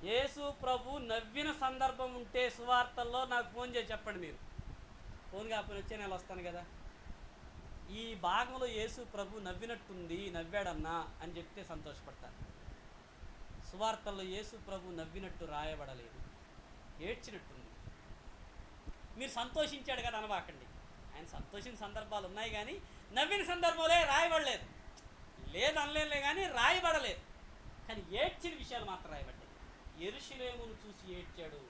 యేసు ప్రభు నవ్విన సందర్భం ఉంటే సువార్తల్లో నాకు ఫోన్ చేసి చెప్పండి. మీరు ఫోన్ కాకపోతే వచ్చే నెల వస్తాను కదా. ఈ భాగంలో యేసు ప్రభు నవ్వినట్టుంది, నవ్వాడన్నా అని చెప్తే సంతోషపడతారు. సువార్తల్లో యేసు ప్రభు నవ్వినట్టు రాయబడలేదు, ఏడ్చినట్టుంది. మీరు సంతోషించాడు కదా అనవాకండి, ఆయన సంతోషించిన సందర్భాలు ఉన్నాయి కానీ నవ్విన సందర్భాలే రాయబడలేదు. లేదు అనలేదులే కానీ రాయబడలేదు. కానీ ఏడ్చిన విషయాలు మాత్రం రాయబడ్డాయి. యెరూషలేమును చూసి ఏడ్చాడు.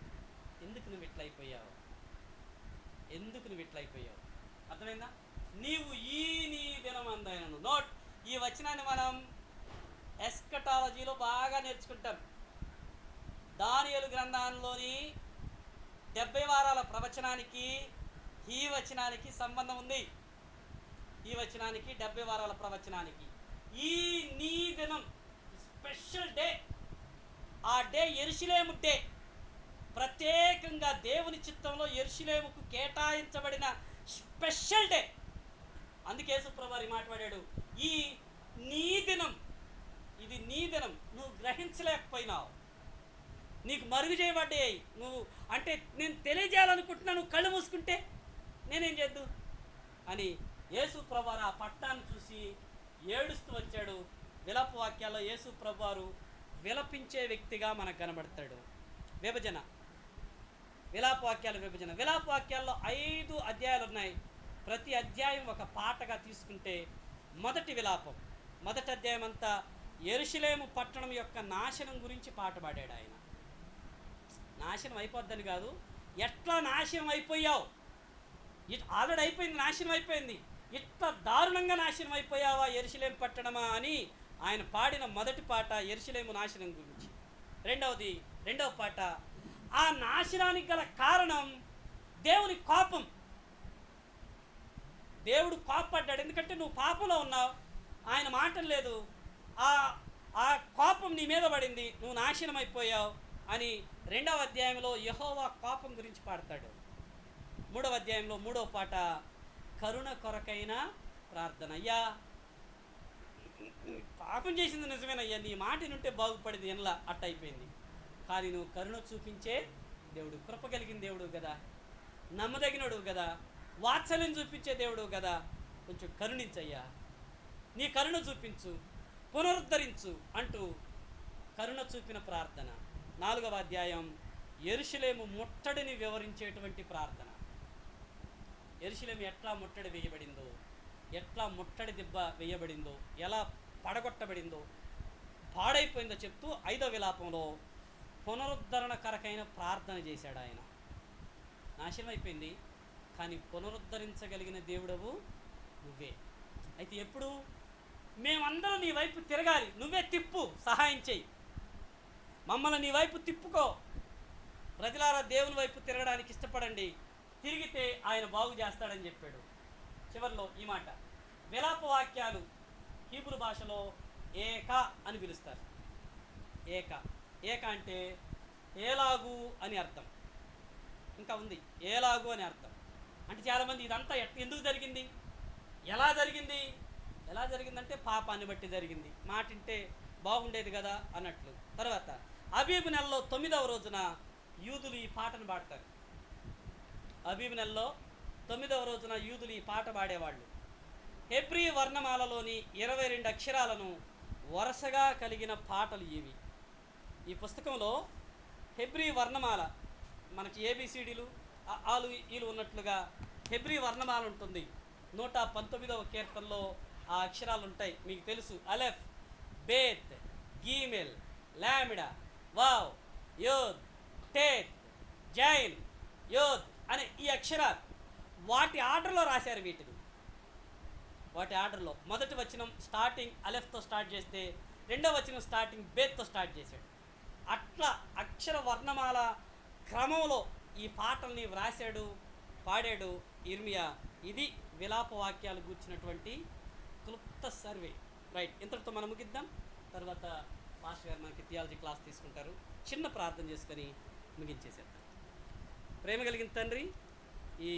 ఎందుకు నువ్వు ఇట్లయిపోయావు, ఎందుకు నువ్వు ఇట్లయిపోయావు? అర్థమైందా? నీవు ఈ నీ దినమందైనను. నోట్, ఈ వచనాన్ని మనం ఎస్కటాలజీలో బాగా నేర్చుకుంటాం. దానియేలు గ్రంథంలోని 70 వారాల ప్రవచనానికి ఈ వచనానికి సంబంధం ఉంది. ఈ వచనానికి 70 వారాల ప్రవచనానికి ఈ నీ దినం స్పెషల్ డే. ఆ డే యెరూషలేము డే. ప్రత్యేకంగా దేవుని చిత్తంలో యెరూషలేముకు కేటాయించబడిన స్పెషల్ డే. అందుకే యేసుప్రభువు మాట్లాడాడు, ఈ నీ దినం, ఇది నీ దినం. నువ్వు గ్రహించలేకపోయినావు, నీకు మరుగు చేయబడ్డాయి. నువ్వు అంటే నేను తెలియజేయాలనుకుంటున్నా, నువ్వు కళ్ళు మూసుకుంటే నేనేం చేద్దు అని యేసుప్రభువు ఆ పట్టాన్ని చూసి ఏడుస్తూ వచ్చాడు. విలాప వాక్యాల్లో యేసుప్రభువు విలపించే వ్యక్తిగా మనకు కనబడతాడు. విభజన, విలాప వాక్యాల విభజన. విలాప వాక్యాల్లో 5 అధ్యాయాలు ఉన్నాయి. ప్రతి అధ్యాయం ఒక పాటగా తీసుకుంటే మొదటి విలాపం, మొదటి అధ్యాయం అంతా యెరూషలేము పట్టణం యొక్క నాశనం గురించి పాట పాడాడు ఆయన. నాశనం అయిపోద్దని కాదు, ఎట్లా నాశనం అయిపోయావు, ఆల్రెడీ అయిపోయింది, నాశనం అయిపోయింది, ఇట్లా దారుణంగా నాశనం అయిపోయావా యెరూషలేము పట్టణమా అని ఆయన పాడిన మొదటి పాట యెరూషలేము నాశనం గురించి. రెండవ పాట ఆ నాశనానికి గల కారణం దేవుని కోపం. దేవుడు కోపపడ్డాడు, ఎందుకంటే నువ్వు పాపంలో ఉన్నావు, ఆయన మాటలు లేదు, ఆ కోపం నీ మీద పడింది, నువ్వు నాశనం అయిపోయావు అని 2వ అధ్యాయంలో యెహోవా కోపం గురించి పాడతాడు. 3వ అధ్యాయంలో 3వ పాట కరుణ కొరకైన ప్రార్థన. అయ్యా పాపం చేసింది నిజమేనయ్యా, నీ మాట నుంటే బాగుపడేది ఎనలా అట్ట అయిపోయింది, కానీ నువ్వు కరుణ చూపించే దేవుడు, కృప కలిగిన దేవుడు కదా, నమ్మదగినడు కదా, వాత్సల్యం చూపించే దేవుడు కదా, కొంచెం కరుణించయ్యా, నీ కరుణ చూపించు, పునరుద్ధరించు అంటూ కరుణ చూపిన ప్రార్థన. 4వ అధ్యాయం యెరూషలేము ముట్టడిని వివరించేటువంటి ప్రార్థన. యెరూషలేము ఎట్లా ముట్టడి వేయబడిందో, ఎట్లా ముట్టడి దెబ్బ వేయబడిందో, ఎలా పడగొట్టబడిందో, పాడైపోయిందో చెప్తూ 5వ విలాపంలో పునరుద్ధరణ కరకైన ప్రార్థన చేశాడు ఆయన. నాశనం అయిపోయింది, కానీ పునరుద్ధరించగలిగిన దేవుడవు నువ్వే. అయితే ఎప్పుడు మేమందరం నీ వైపు తిరగాలి, నువ్వే తిప్పు, సహాయం చెయ్యి, మమ్మల్ని నీ వైపు తిప్పుకో. ప్రజలారా దేవుని వైపు తిరగడానికి ఇష్టపడండి, తిరిగితే ఆయన బాగు చేస్తాడని చెప్పాడు. చివరిలో ఈ మాట, విలాప వాక్యాలు హీబ్రూ భాషలో ఏక అని పిలుస్తారు. ఏక అంటే ఏలాగు అని అర్థం. ఇంకా ఉంది ఏలాగు అని అర్థం. అంటే చాలామంది ఇదంతా ఎందుకు జరిగింది, ఎలా జరిగిందంటే పాపాన్ని బట్టి జరిగింది, మాటింటే బాగుండేది కదా అన్నట్లు. తర్వాత అబీబు నెలలో 9వ రోజున యూదులు ఈ పాటను పాడతారు. అబీబు నెలలో 9వ రోజున యూదులు ఈ పాట పాడేవాళ్ళు. హెబ్రీ వర్ణమాలలోని 22 అక్షరాలను వరుసగా కలిగిన పాటలు ఇవి. ఈ పుస్తకంలో హెబ్రీ వర్ణమాల, మనకి ఏబిసిడీలు ఆలు ఈలు ఉన్నట్లుగా హెబ్రీ వర్ణమాల ఉంటుంది. 119వ కీర్తనలో ఆ అక్షరాలు ఉంటాయి, మీకు తెలుసు. అలెఫ్, బేత్, gimel, lambda, wow, యోద్, teeth, Jain, యోద్ అనే ఈ అక్షరాలు వాటి ఆర్డర్లో రాశారు. వాటి ఆర్డర్లో మొదటి వచనం స్టార్టింగ్ అలెఫ్తో స్టార్ట్ చేస్తే, రెండవ వచనం స్టార్టింగ్ బేత్తో స్టార్ట్ చేశాడు. అట్లా అక్షర వర్ణమాల క్రమంలో ఈ పాటల్ని వ్రాసాడు, పాడాడు ఇర్మియా. ఇది విలాప వాక్యాలు కూర్చున్నటువంటి క్లుప్త సర్వే. రైట్, ఇంతటితో మనం ముగిద్దాం. తర్వాత మాస్టర్ గారు మనకి థియాలజీ క్లాస్ తీసుకుంటారు. చిన్న ప్రార్థన చేసుకొని ముగించేసేద్దాం. ప్రేమ కలిగిన తండ్రి, ఈ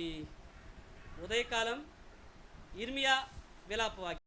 ఉదయకాలం ఇర్మియా విలాప వాక్యం